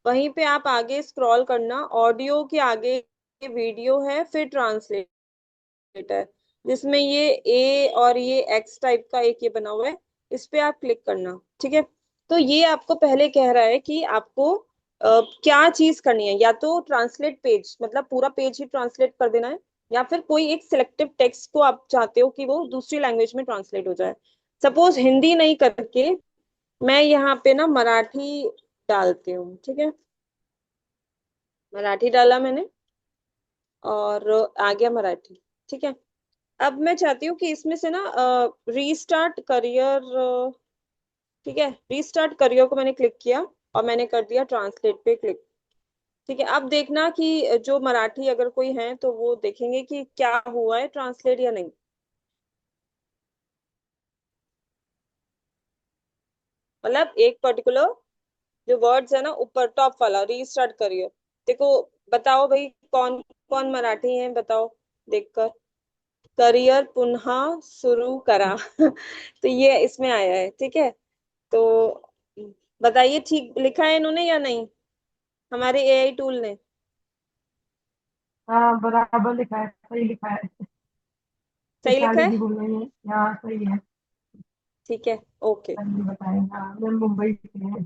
वहीं पे आप आगे स्क्रॉल करना, ऑडियो के आगे वीडियो है, फिर ट्रांसलेट है, जिसमें ये ए और ये एक्स टाइप का एक ये बना हुआ है, इस पे आप क्लिक करना, ठीक है। तो ये आपको पहले कह रहा है कि आपको क्या चीज करनी है, या तो ट्रांसलेट पेज, मतलब पूरा पेज ही ट्रांसलेट कर देना है, या फिर कोई एक सिलेक्टिव टेक्स्ट को आप चाहते हो कि वो दूसरी लैंग्वेज में ट्रांसलेट हो जाए। सपोज हिंदी नहीं करके मैं यहाँ पे ना मराठी डालती हूँ, ठीक है। मराठी डाला मैंने और आ गया मराठी, ठीक है। अब मैं चाहती हूँ कि इसमें से ना रीस्टार्ट करियर, ठीक है, रीस्टार्ट करियर को मैंने क्लिक किया और मैंने कर दिया ट्रांसलेट पे क्लिक, ठीक है। अब देखना कि जो मराठी अगर कोई है तो वो देखेंगे कि क्या हुआ है ट्रांसलेट या नहीं। मतलब एक पर्टिकुलर जो वर्ड्स है ना, ऊपर टॉप वाला रीस्टार्ट करियर, देखो बताओ भाई कौन कौन मराठी है, बताओ देखकर। करियर पुनः शुरू करा तो ये इसमें आया है, ठीक है। तो बताइए ठीक लिखा है इन्होंने या नहीं, हमारे एआई टूल ने? हाँ बराबर लिखा है, सही लिखा है। सही लिखा वैशाली है? जी बोल रही है। हाँ सही है। ठीक है, ओके। सही बताए, हाँ मैं मुंबई से हैं।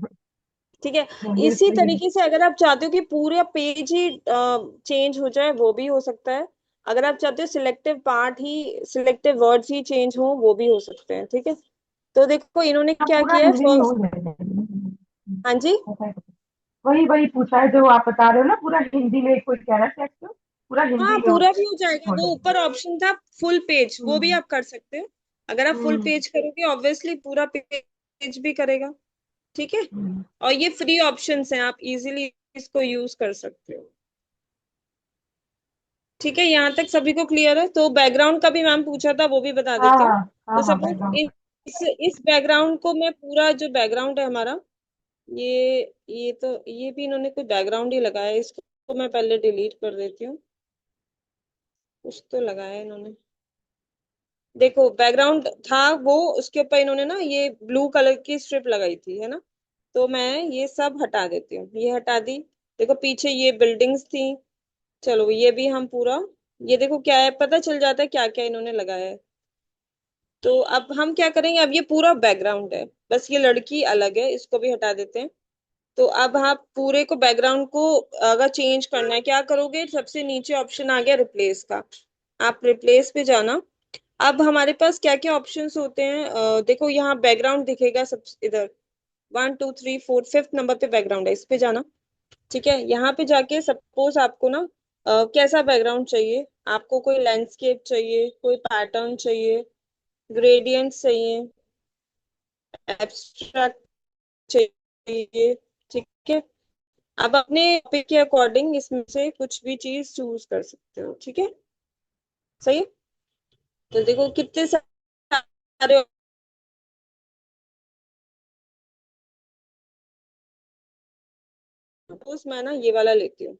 ठीक है। चलिए इसी सही है। तरीके से अगर आप चाहते हो कि पूरा पेज ही चेंज हो जाए, वो भी हो सकता है। अगर आप चाहते हो सिलेक्टिव पार्ट ही, सिलेक्टिव वर्ड्स ही चेंज हो, वो भी हो सकते हैं। ठीक है। तो देखो इन्होंने हाँ क्या पूरा किया है हिंदी में हो फर्स्ट। जाएगा। हाँ जी। ऐसा है। वही वही पूछा है जो आप बता रहे हो ना, पूरा हिंदी में कोई कह रहा है टेक्स्ट पूरा हाँ, हिंदी में पूरा भी हो जाएगा। हो वो जाएगा। ऊपर ऑप्शन था फुल पेज, वो भी हम्म आप कर सकते हो। अगर आप फुल हम्म पेज करोगे ऑब्वियसली पूरा पेज भी करेगा। ठीक है। हम्म। और ये फ्री ऑप्शंस हैं, आप इजीली इसको यूज कर सकते हो। ठीक है, यहाँ तक सभी को क्लियर है? तो बैकग्राउंड का भी मैम पूछा था, वो भी बता हाँ देती हूँ। हाँ हाँ तो हाँ सपोज बैकग्राउंड। इस बैकग्राउंड को मैं पूरा, जो बैकग्राउंड है हमारा, ये तो ये भी इन्होंने कोई बैकग्राउंड ही लगाया है, इसको मैं पहले डिलीट कर देती हूँ। कुछ तो लगाया है इन्होंने। देखो बैकग्राउंड था वो, उसके ऊपर इन्होंने ना ये ब्लू कलर की स्ट्रिप लगाई थी, है ना? तो मैं ये सब हटा देती हूँ, ये हटा दी। देखो पीछे ये बिल्डिंग्स थी, चलो ये भी हम पूरा, ये देखो क्या है, पता चल जाता है क्या क्या इन्होंने लगाया है। तो अब हम क्या करेंगे, अब ये पूरा बैकग्राउंड है, बस ये लड़की अलग है, इसको भी हटा देते हैं। तो अब आप पूरे को, बैकग्राउंड को अगर चेंज करना है, क्या करोगे, सबसे नीचे ऑप्शन आ गया रिप्लेस का, आप रिप्लेस पे जाना। अब हमारे पास क्या क्या ऑप्शंस होते हैं, देखो यहाँ बैकग्राउंड दिखेगा सब इधर, 1 2 3 4 5th नंबर पे बैकग्राउंड है, इस पे जाना। ठीक है, यहाँ पे जाके सपोज आपको ना कैसा बैकग्राउंड चाहिए, आपको कोई लैंडस्केप चाहिए, कोई पैटर्न चाहिए, ग्रेडियंट चाहिए, एब्स्ट्रैक्ट चाहिए। ठीक है। आप अपने टॉपिक के अकॉर्डिंग इसमें से कुछ भी चीज चूज कर सकते हो। ठीक है, सही है? तो देखो कितने सारे, सपोज मैं ना ये वाला लेती हूँ,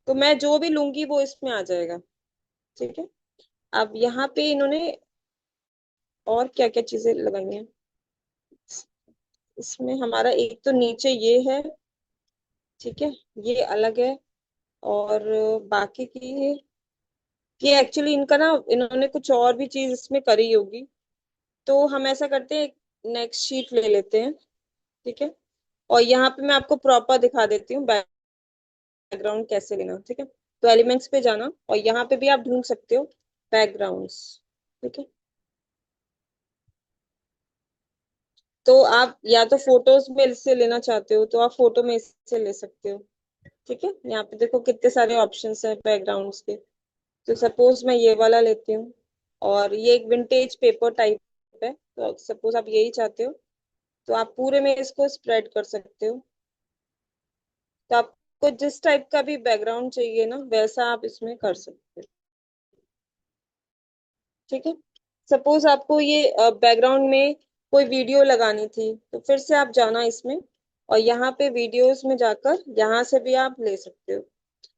तो मैं जो भी लूंगी वो इसमें आ जाएगा। ठीक है। अब यहाँ पे इन्होंने और क्या क्या चीजें लगाई हैं, इसमें हमारा एक तो नीचे ये है, ठीक है, ये अलग है। और बाकी की ये एक्चुअली इनका ना, इन्होंने कुछ और भी चीज इसमें करी होगी। तो हम ऐसा करते हैं, नेक्स्ट शीट ले लेते हैं। ठीक है। और यहाँ पे मैं आपको प्रॉपर दिखा देती हूँ बैकग्राउंड कैसे लेना। ठीक है। तो एलिमेंट्स पे जाना, और यहाँ पे भी आप ढूंढ सकते हो बैकग्राउंड्स। ठीक है। तो आप या तो फोटोज में इससे लेना चाहते हो तो आप फोटो में इससे ले सकते हो। ठीक है, यहाँ पे देखो कितने सारे ऑप्शंस हैं बैकग्राउंड्स के। तो सपोज मैं ये वाला लेती हूँ, और ये एक विंटेज पेपर टाइप है, तो सपोज आप यही चाहते हो तो आप पूरे में इसको स्प्रेड कर सकते हो। तो आपको जिस टाइप का भी बैकग्राउंड चाहिए ना, वैसा आप इसमें कर सकते हो। ठीक है। सपोज आपको ये बैकग्राउंड में कोई वीडियो लगानी थी, तो फिर से आप जाना इसमें, और यहाँ पे वीडियोस में जाकर यहाँ से भी आप ले सकते हो।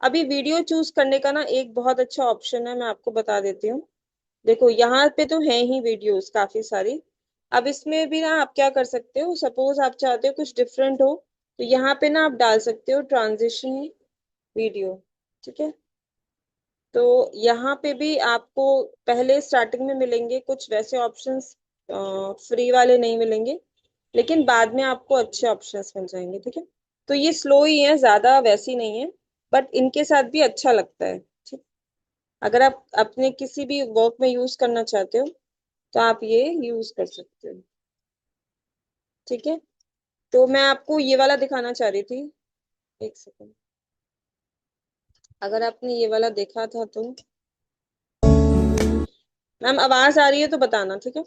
अभी वीडियो चूज करने का ना एक बहुत अच्छा ऑप्शन है, मैं आपको बता देती हूँ। देखो यहाँ पे तो है ही वीडियोस काफी सारी। अब इसमें भी ना आप क्या कर सकते हो, सपोज आप चाहते हो कुछ डिफरेंट हो, तो यहाँ पे ना आप डाल सकते हो ट्रांजिशन वीडियो। ठीक है। तो यहाँ पे भी आपको पहले स्टार्टिंग में मिलेंगे कुछ वैसे ऑप्शंस, फ्री वाले नहीं मिलेंगे, लेकिन बाद में आपको अच्छे ऑप्शंस मिल जाएंगे। ठीक है। तो ये स्लो ही है, ज्यादा वैसी नहीं है, बट इनके साथ भी अच्छा लगता है। ठीक। अगर आप अपने किसी भी वर्क में यूज करना चाहते हो तो आप ये यूज कर सकते हो। ठीक है। तो मैं आपको ये वाला दिखाना चाह रही थी, एक सेकंड। अगर आपने ये वाला देखा था तो मैम आवाज आ रही है तो बताना। ठीक है।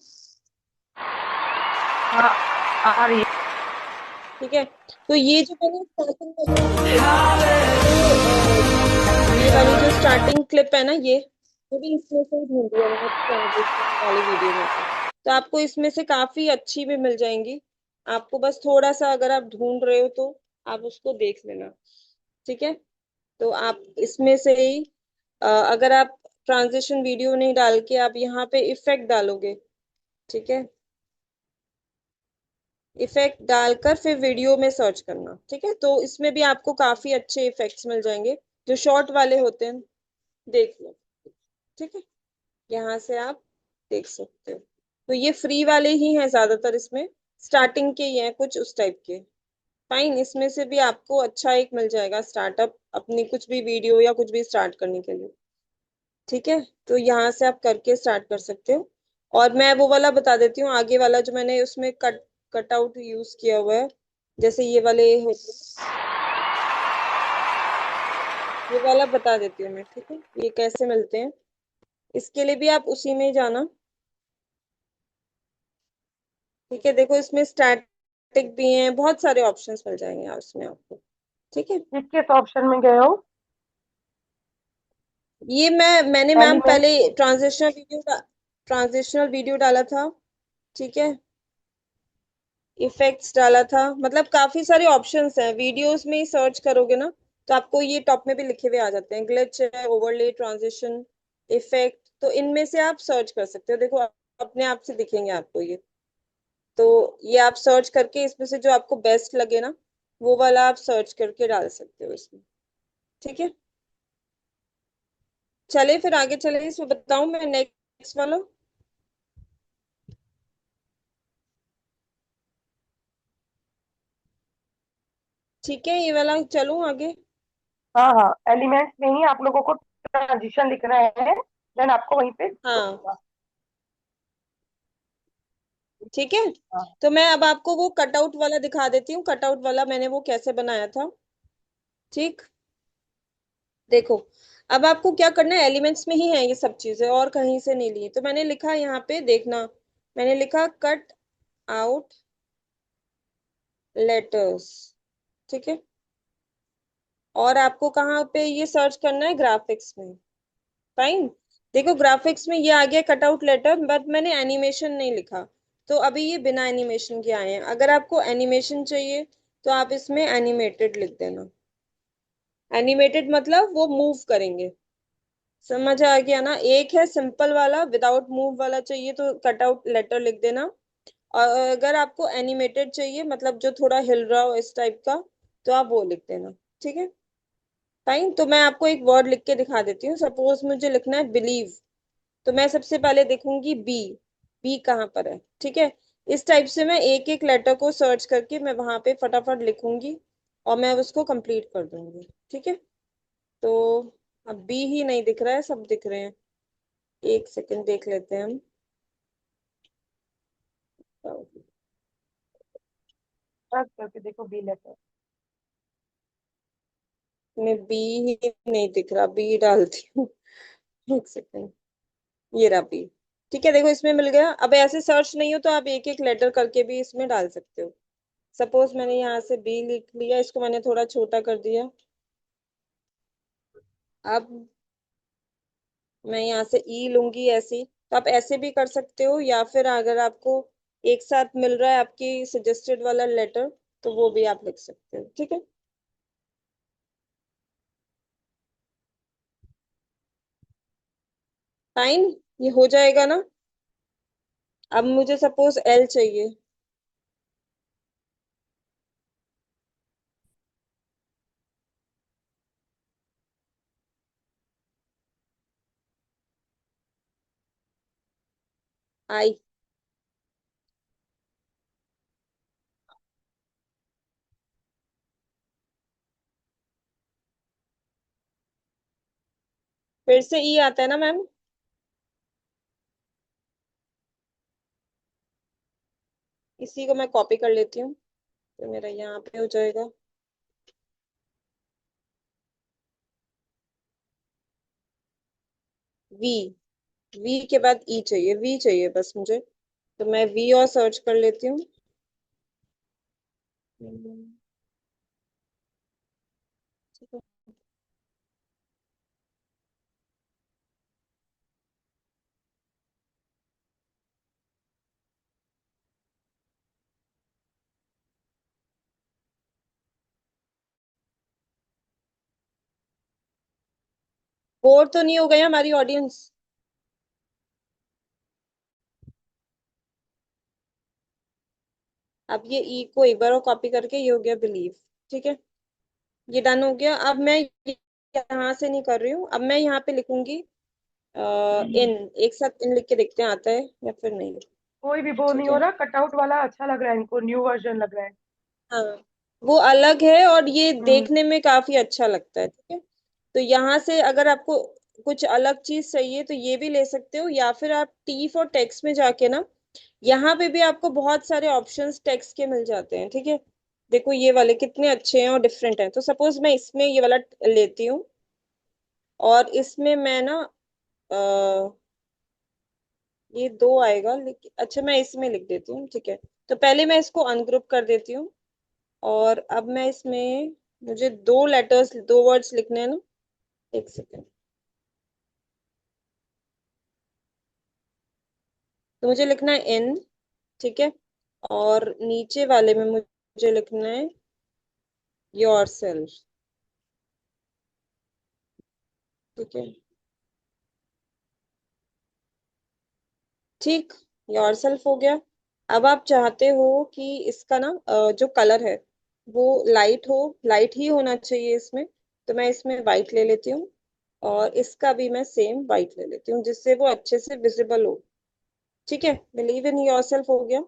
हाँ आ रही है। ठीक है। तो ये जो मैंने स्टार्टिंग वगैरह में बोला, ये वाली जो स्टार्टिंग क्लिप है ना, ये भी इसमें से ही ढूंढी है मैंने, ट्रांजिशन वाली वीडियो में से। तो आपको इसमें से काफी अच्छी भी मिल जाएंगी। आपको बस थोड़ा सा अगर आप ढूंढ रहे हो तो आप उसको देख लेना। ठीक है। तो आप इसमें से ही अगर आप ट्रांजिशन वीडियो नहीं डाल के आप यहाँ पे इफेक्ट डालोगे, ठीक है, इफेक्ट डालकर फिर वीडियो में सर्च करना, ठीक है। तो इसमें भी आपको काफी अच्छे इफेक्ट्स मिल जाएंगे, जो शॉर्ट वाले होते हैं, देख लो, ठीक है। यहाँ से आप देख सकते हो। तो ये फ्री वाले ही हैं ज्यादातर, इसमें स्टार्टिंग के ही हैं कुछ उस टाइप के। फाइन, इसमें से भी आपको अच्छा एक मिल जाएगा स्टार्टअप, अपनी कुछ भी वीडियो या कुछ भी स्टार्ट करने के लिए, ठीक है। तो यहाँ से आप करके स्टार्ट कर सकते हो। और मैं वो वाला बता देती हूँ, आगे वाला जो मैंने उसमें कट आउट यूज किया हुआ है, जैसे ये वाले ये वाला बता देती हूँ मैं, ठीक है, ये कैसे मिलते हैं। इसके लिए भी आप उसी में ही जाना, ठीक है। देखो इसमें स्टैटिक भी हैं, बहुत सारे ऑप्शंस मिल जाएंगे यार उसमें आपको, ठीक है। किस किस ऑप्शन में गए हो? ये मैंने मैम एलिमेंट। पहले ट्रांजिशनल वीडियो डाला था, ठीक है। इफेक्ट्स डाला था, मतलब काफी सारे ऑप्शंस हैं, वीडियोस में ही सर्च करोगे ना तो आपको ये टॉप में भी लिखे हुए आ जाते हैं, ग्लिच है, ओवरले, ट्रांजिशन, इफेक्ट, तो इनमें से आप सर्च कर सकते हो। देखो अपने आप से दिखेंगे आपको ये। तो ये आप सर्च करके इसमें से जो आपको बेस्ट लगे ना, वो वाला आप सर्च करके डाल सकते हो इसमें, ठीक है। चले फिर आगे चले, इसमें बताऊं मैं नेक्स्ट वाला। ठीक है, ये वाला चलूं आगे। हाँ हाँ, एलिमेंट्स में ही आप लोगों को ट्रांजिशन लिखना है, देन आपको वहीं पे हाँ, होगा। ठीक है। हाँ। तो मैं अब आपको वो कटआउट वाला दिखा देती हूँ, कटआउट वाला मैंने वो कैसे बनाया था, ठीक। देखो, अब आपको क्या करना है, एलिमेंट्स में ही है ये सब चीजें, और कहीं से नहीं ली। तो मैंने लिखा यहाँ पे, देखना, मैंने लिखा कट आउट लेटर्स, ठीक है। और आपको कहाँ पे ये सर्च करना है, ग्राफिक्स में। फाइन, देखो ग्राफिक्स में ये आ गया कटआउट लेटर, बट मैंने एनिमेशन नहीं लिखा, तो अभी ये बिना एनिमेशन के आए हैं। अगर आपको एनिमेशन चाहिए तो आप इसमें एनिमेटेड लिख देना। एनिमेटेड मतलब वो मूव करेंगे, समझ आ गया ना। एक है सिंपल वाला, विदाउट मूव वाला चाहिए तो कटआउट लेटर लिख देना। और अगर आपको एनिमेटेड चाहिए, मतलब जो थोड़ा हिल रहा हो इस टाइप का, तो आप वो लिख देना, ठीक है। फाइन, तो मैं आपको एक वर्ड लिख के दिखा देती हूँ। सपोज मुझे लिखना है बिलीव, तो मैं सबसे पहले देखूंगी बी, बी कहाँ पर है, ठीक है। इस टाइप से मैं एक एक लेटर को सर्च करके मैं वहां पे फटाफट लिखूंगी, और मैं उसको कंप्लीट कर दूंगी, ठीक है। तो अब बी ही नहीं दिख रहा है, सब दिख रहे हैं। एक सेकंड देख लेते हैं हम। सर्च करके देखो बी लेटर। मैं बी ही नहीं दिख रहा, बी डालती हूँ। एक सेकंड, ये रहा बी, ठीक है। देखो इसमें मिल गया। अब ऐसे सर्च नहीं हो तो आप एक एक लेटर करके भी इसमें डाल सकते हो। सपोज मैंने यहाँ से बी लिख लिया, इसको मैंने थोड़ा छोटा कर दिया। अब मैं यहाँ से ई लूंगी ऐसी, तो आप ऐसे भी कर सकते हो, या फिर अगर आपको एक साथ मिल रहा है आपकी सजेस्टेड वाला लेटर, तो वो भी आप लिख सकते हो, ठीक है। फाइन, ये हो जाएगा ना। अब मुझे सपोज एल चाहिए। आई, फिर से ई आता है ना मैम। इसी को मैं कॉपी कर लेती हूँ, तो मेरा यहाँ पे हो जाएगा। वी, वी के बाद ई चाहिए, वी चाहिए बस मुझे, तो मैं वी और सर्च कर लेती हूँ। ठीक है। बोर तो नहीं हो गई हमारी ऑडियंस? अब ये ई को एक बार और कॉपी करके ये हो गया बिलीव। ठीक है, ये डन हो गया। अब मैं यहाँ से नहीं कर रही हूँ, अब मैं यहाँ पे लिखूंगी इन, एक साथ इन लिख के देखते हैं आता है या फिर नहीं। कोई भी वो नहीं ठीक हो है, रहा, कटआउट वाला अच्छा लग रहा है इनको, न्यू वर्जन लग रहा है। हाँ वो अलग है और ये हम्म। देखने में काफी अच्छा लगता है। ठीक है, तो यहाँ से अगर आपको कुछ अलग चीज चाहिए तो ये भी ले सकते हो, या फिर आप टी फॉर टेक्स्ट में जाके ना, यहाँ पे भी आपको बहुत सारे ऑप्शंस टेक्स्ट के मिल जाते हैं। ठीक है, देखो ये वाले कितने अच्छे हैं और डिफरेंट हैं। तो सपोज मैं इसमें ये वाला लेती हूँ और इसमें मैं ना ये दो आएगा, लेकिन अच्छा मैं इसमें लिख देती हूँ। ठीक है, तो पहले मैं इसको अनग्रुप कर देती हूँ और अब मैं इसमें, मुझे दो लेटर्स, दो वर्ड्स लिखने हैं ना, एक सेकेंड। तो मुझे लिखना है इन, ठीक है, और नीचे वाले में मुझे लिखना है योर सेल्फ। ठीक है, ठीक, योर सेल्फ हो गया। अब आप चाहते हो कि इसका ना जो कलर है वो लाइट हो, लाइट ही होना चाहिए इसमें, तो मैं इसमें वाइट ले लेती हूँ और इसका भी मैं सेम वाइट ले लेती हूँ जिससे वो अच्छे से विजिबल हो। ठीक है, बिलीव इन योर सेल्फ हो गया।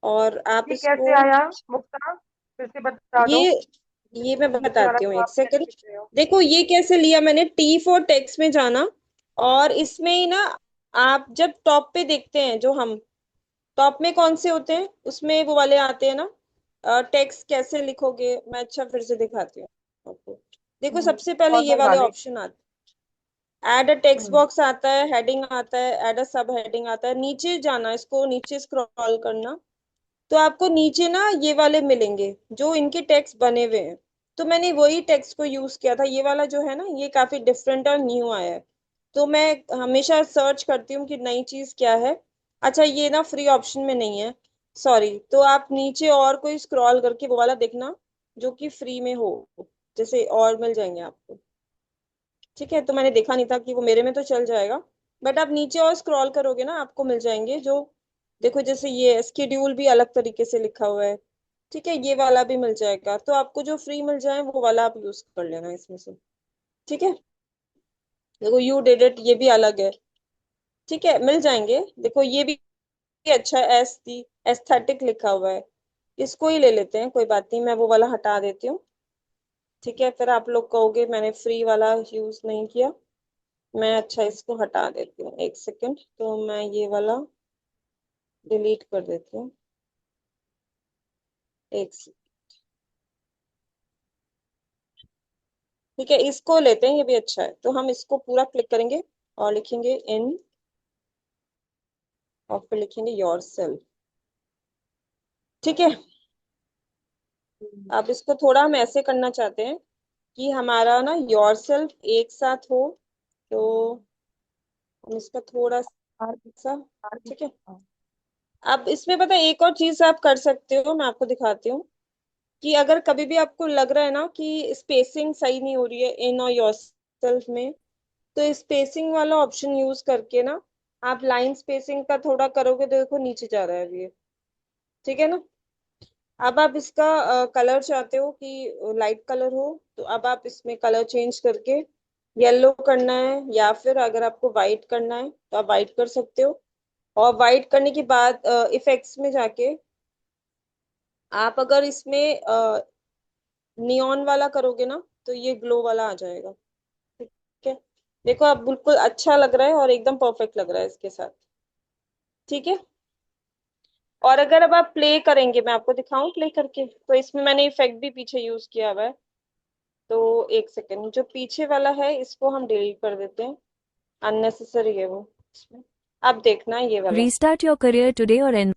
और आप ये इसको, कैसे आया मुक्ता, फिर से बता दो। ये ये मैं नीचे वाला बताती हूँ, तो एक आप कैसे सेकंड। लिख रहे हो? देखो ये कैसे लिया मैंने, टी फॉर टेक्स्ट में जाना और इसमें ही ना, आप जब टॉप पे देखते हैं, जो हम टॉप में कौन से होते हैं उसमें वो वाले आते हैं ना, टेक्स्ट कैसे लिखोगे, मैं अच्छा फिर से दिखाती हूँ आपको। देखो सबसे पहले ये नॉर्मल वाले वाले। ऑप्शन आते हैं, add a text hmm. Box आता है, हेडिंग आता है, ऐड अ सब हेडिंग आता है। नीचे जाना, इसको नीचे स्क्रॉल करना, तो आपको नीचे ना ये वाले मिलेंगे जो इनके टेक्स्ट बने हुए हैं। तो मैंने वही टेक्स्ट को यूज किया था, ये वाला जो है ना ये काफी डिफरेंट और न्यू आया है। तो मैं हमेशा सर्च करती हूँ कि नई चीज क्या है। अच्छा ये ना फ्री ऑप्शन में नहीं है, सॉरी, तो आप नीचे और कोई स्क्रॉल करके वो वाला देखना जो कि फ्री में हो, जैसे और मिल जाएंगे आपको। ठीक है, तो मैंने देखा नहीं था कि वो मेरे में तो चल जाएगा, बट आप नीचे और स्क्रॉल करोगे ना आपको मिल जाएंगे जो, देखो जैसे ये स्केड्यूल भी अलग तरीके से लिखा हुआ है। ठीक है, ये वाला भी मिल जाएगा, तो आपको जो फ्री मिल जाए वो वाला आप यूज कर लेना इसमें से। ठीक है, देखो यू डिड इट, ये भी अलग है। ठीक है, मिल जाएंगे, देखो ये भी अच्छा है, एस्थेटिक लिखा हुआ है, इसको ही ले लेते हैं, कोई बात नहीं, मैं वो वाला हटा देती हूँ। ठीक है, फिर आप लोग कहोगे मैंने फ्री वाला यूज नहीं किया, मैं अच्छा इसको हटा देती हूँ, एक सेकंड, तो मैं ये वाला डिलीट कर देती हूँ, एक सेकंड। ठीक है, इसको लेते हैं, ये भी अच्छा है, तो हम इसको पूरा क्लिक करेंगे और लिखेंगे इन, और फिर लिखेंगे योर सेल्फ। ठीक है, अब इसको थोड़ा हम ऐसे करना चाहते हैं कि हमारा ना योर सेल्फ एक साथ हो, तो हम इसका थोड़ा आर सा, आर ठीक है। अब इसमें पता है एक और चीज आप कर सकते हो, मैं आपको दिखाती हूँ, कि अगर कभी भी आपको लग रहा है ना कि स्पेसिंग सही नहीं हो रही है इन और योरसेल्फ में, तो स्पेसिंग वाला ऑप्शन यूज करके ना आप लाइन स्पेसिंग का थोड़ा करोगे तो देखो नीचे जा रहा है अभी ये। ठीक है ना, अब आप इसका कलर चाहते हो कि लाइट कलर हो, तो अब आप इसमें कलर चेंज करके येलो करना है, या फिर अगर आपको व्हाइट करना है तो आप व्हाइट कर सकते हो। और व्हाइट करने के बाद इफेक्ट्स में जाके आप अगर इसमें नियॉन वाला करोगे ना तो ये ग्लो वाला आ जाएगा। ठीक है, देखो अब बिल्कुल अच्छा लग रहा है और एकदम परफेक्ट लग रहा है इसके साथ। ठीक है, और अगर अब आप प्ले करेंगे, मैं आपको दिखाऊं प्ले करके, तो इसमें मैंने इफेक्ट भी पीछे यूज किया हुआ है, तो एक सेकेंड, जो पीछे वाला है इसको हम डिलीट कर देते हैं, अननेसेसरी है वो इसमें। अब देखना ये वाला, Restart your career today or enroll.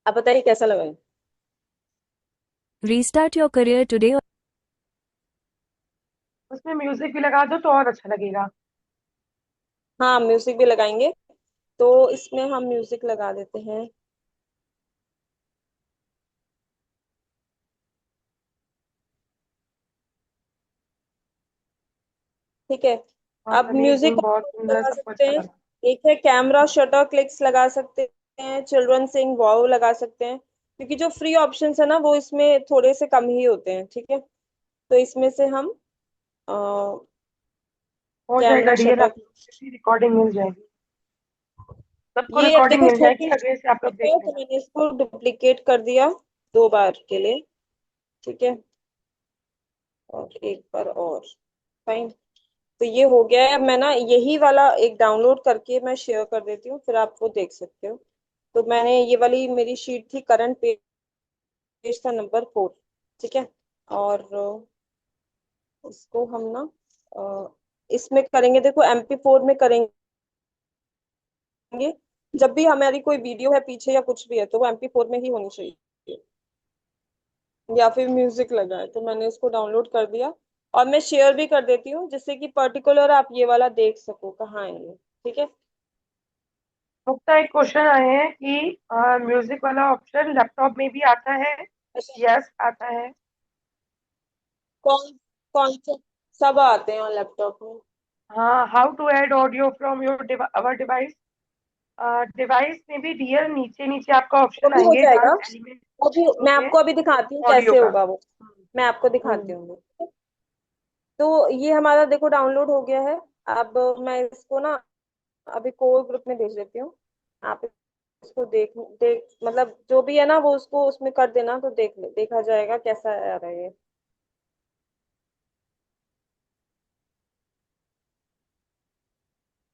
अब बताइए कैसा लगा है? Restart your career today or उसमें म्यूजिक भी लगा दो तो और अच्छा लगेगा। हाँ म्यूजिक भी लगाएंगे, तो इसमें हम म्यूजिक लगा देते हैं। ठीक है। अब चलिए, म्यूजिक बहुत सुंदर, लगा सबको सकते अच्छा हैं। लगा। एक है कैमरा शटर क्लिक्स लगा सकते हैं, चिल्ड्रन सिंग वाओ लगा सकते हैं, क्योंकि जो फ्री ऑप्शंस है ना वो इसमें थोड़े से कम ही होते हैं। ठीक है, तो इसमें से हम हो जाएगा कैमरा डियर, शटर, आपको रिकॉर्डिंग मिल जाएगी, सबको ये रिकॉर्डिंग देखो मिल जाएगी, छोटी आगे से आप लोग देख है तो लेना। मैंने इसको डुप्लीकेट कर दिया 2 बार के लिए। ठीक है, और एक बार और। फाइन, तो ये हो गया है। अब मैं ना यही वाला एक डाउनलोड करके मैं शेयर कर देती हूँ, फिर आप वो देख सकते हो। तो मैंने ये वाली मेरी शीट थी, करंट पेज था नंबर 4। ठीक है, और इसको हम ना इसमें करेंगे, देखो MP4 में करेंगे। जब भी हमारी कोई वीडियो है पीछे या कुछ भी है तो वो MP4 में ही होनी चाहिए, या फिर म्यूजिक लगा है। तो मैंने इसको डाउनलोड कर दिया और मैं शेयर भी कर देती हूँ, जिससे कि पर्टिकुलर आप ये वाला देख सको कहाँ है ये। ठीक है, मुक्ता, एक क्वेश्चन आए हैं कि म्यूजिक वाला ऑप्शन लैपटॉप में भी आता है? अच्छा। यस, आता है। कौन कौन से? सब आते हैं लैपटॉप में। हाँ, how to add audio from your our device. Device में भी डियर नीचे नीचे आपका वो ऑप्शन भी हो आएंगे जहाँ जाएगा, वो भी एलिमेंट मैं होते हैं आपको अभी दिखाती हूँ ऑडियो कैसे का। होगा वो। मैं आपको दिखाती हम्म। हूँ। तो ये हमारा देखो डाउनलोड हो गया है। अब मैं इसको ना अभी कोर ग्रुप में भेज देती हूँ। आप इसको देख देख मतलब जो भी है ना वो उसको उसमें कर देना, तो देख ले, देखा जाएगा कैसा आ रहा है ये।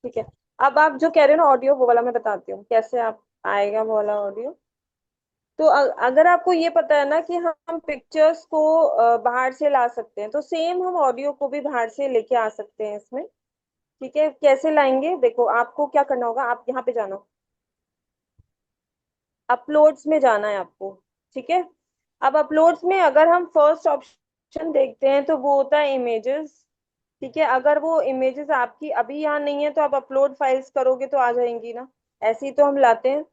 ठीक है, अब आप जो कह रहे हो ना ऑडियो, वो वाला मैं बताती हूँ कैसे आप आएगा वो वाला ऑडियो। तो अगर आपको ये पता है ना कि हम पिक्चर्स को बाहर से ला सकते हैं, तो सेम हम ऑडियो को भी बाहर से लेके आ सकते हैं इसमें। ठीक है, कैसे लाएंगे, देखो आपको क्या करना होगा, आप यहाँ पे जाना, अपलोड्स में जाना है आपको। ठीक है, अब अपलोड्स में अगर हम फर्स्ट ऑप्शन देखते हैं तो वो होता है इमेजेस। ठीक है, अगर वो इमेजेस आपकी अभी यहाँ नहीं है तो आप अपलोड फाइल्स करोगे तो आ जाएंगी ना, ऐसे ही तो हम लाते हैं।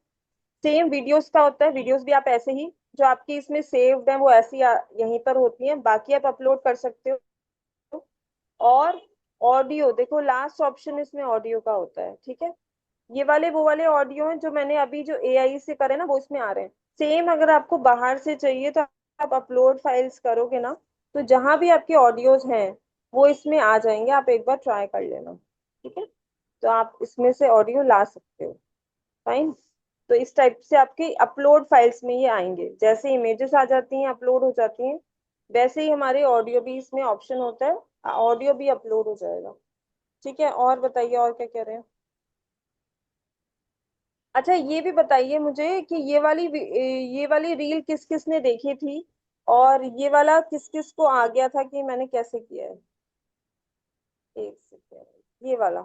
सेम वीडियोस का होता है, वीडियोस भी आप ऐसे ही जो आपकी इसमें सेव्ड है वो ऐसी यहीं पर होती हैं, बाकी आप अपलोड कर सकते हो। और ऑडियो देखो, लास्ट ऑप्शन इसमें ऑडियो का होता है। ठीक है, ये वाले वो वाले ऑडियो हैं जो मैंने अभी जो AI से करे ना वो इसमें आ रहे हैं। सेम अगर आपको बाहर से चाहिए तो आप अपलोड फाइल्स करोगे ना, तो जहां भी आपके ऑडियोज हैं वो इसमें आ जाएंगे, आप एक बार ट्राई कर लेना। ठीक है, तो आप इसमें से ऑडियो ला सकते हो। फाइन, तो इस टाइप से आपके अपलोड फाइल्स में ये आएंगे, जैसे इमेजेस आ जाती हैं अपलोड हो जाती हैं, वैसे ही हमारे ऑडियो भी इसमें ऑप्शन होता है, ऑडियो भी अपलोड हो जाएगा। ठीक है, और बताइए और क्या कह रहे हैं। अच्छा, ये भी बताइए मुझे कि ये वाली रील किस किस ने देखी थी, और ये वाला किस किस को आ गया था कि मैंने कैसे किया है। एक सेकेंड, ये वाला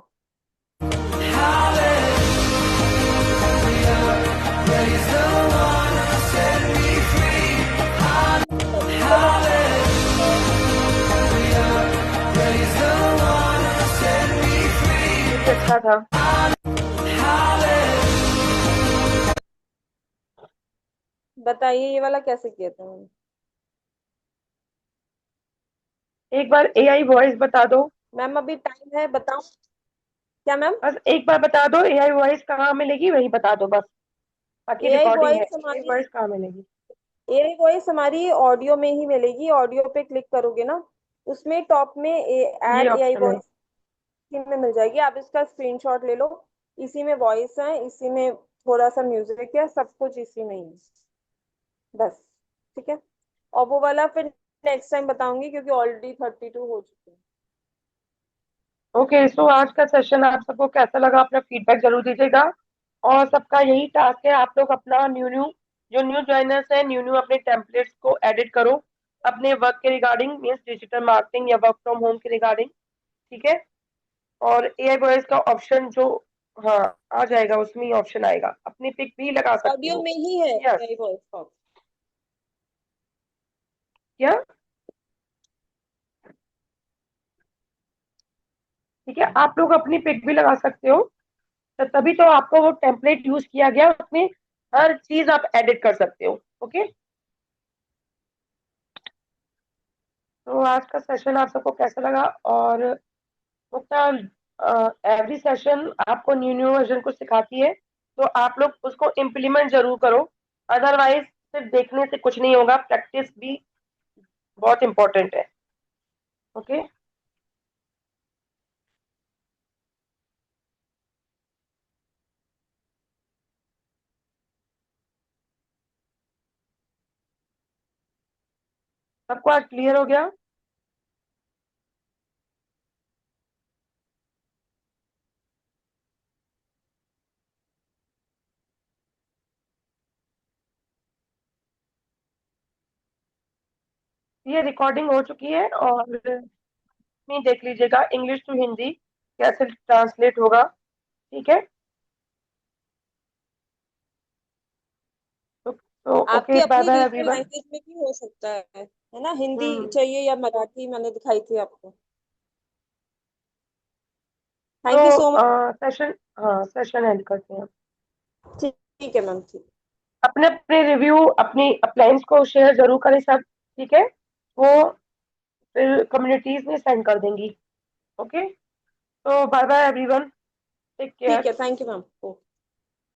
तो मैं ये भी अच्छा था। बताइए ये वाला कैसे किया था मैंने। एक बार एआई वॉइस बता दो। मैम अभी टाइम है, बताऊं क्या मैम? बस एक बार बता दो, एआई वॉइस कहाँ मिलेगी वही बता दो बस। बाकी एआई रिकॉर्डिंग है, वॉइस एआई हमारी वॉइस कहाँ मिलेगी? एआई वॉइस हमारी ऑडियो में ही मिलेगी। ऑडियो पे क्लिक करोगे ना, उसमें टॉप में ये ऐड एआई ऑप्शन है। वॉइस में मिल जाएगी, आप इसका स्क्रीनशॉट ले लो। इसी में वॉइस है, इसी में थोड़ा सा म्यूजिक है, सब कुछ इसी में ही है, बस। ठीक है, और वो वाला फिर नेक्स्ट टाइम बताऊंगी क्योंकि ऑलरेडी 32 हो चुके हैं। ओके, सो आज का सेशन आप सबको कैसा लगा, अपना फीडबैक जरूर दीजिएगा। और सबका यही टास्क है, आप लोग अपना न्यू न्यू जो न्यू ज्वाइनर्स हैं, न्यू न्यू अपने टेम्पलेट्स को एडिट करो अपने वर्क के रिगार्डिंग, मीन्स डिजिटल मार्केटिंग या वर्क फ्रॉम होम के रिगार्डिंग। ठीक है, और एआई वॉइस का ऑप्शन जो, हाँ, आ जाएगा, उसमें ही ऑप्शन आएगा, अपनी पिक भी लगा सकते ऑडियो हो। में ही है यस। एआई वॉइस का। क्या? ठीक है, आप लोग अपनी पिक भी लगा सकते हो, तो तभी तो आपको वो टेम्पलेट यूज किया गया, उसमें हर चीज आप एडिट कर सकते हो। ओके, तो आज का सेशन आप सबको कैसा लगा, और मुक्ता, एवरी सेशन आपको न्यू न्यू वर्जन को सिखाती है, तो आप लोग उसको इम्प्लीमेंट जरूर करो। अदरवाइज सिर्फ देखने से कुछ नहीं होगा, प्रैक्टिस भी बहुत इंपॉर्टेंट है। ओके, सबको आज क्लियर हो गया? ये रिकॉर्डिंग हो चुकी है और में देख लीजिएगा इंग्लिश टू हिंदी कैसे ट्रांसलेट होगा। ठीक है, तो आपकी ओके, बाय अपनी बाय रीजनल एवरीवन। लैंग्वेज में भी हो सकता है ना? हिंदी हम्म चाहिए या मराठी मैंने दिखाई थी आपको? तो thank you so much. Session, हाँ सेशन एंड करते हैं। ठीक है मैम, ठीक। अपने अपने रिव्यू अपनी अप्लायंस को शेयर जरूर करें सब। ठीक है, वो फिर कम्युनिटीज में सेंड कर देंगी। ओके, तो बाय बाय एवरीवन, टेक ठीक केयर। है, थैंक यू मैम।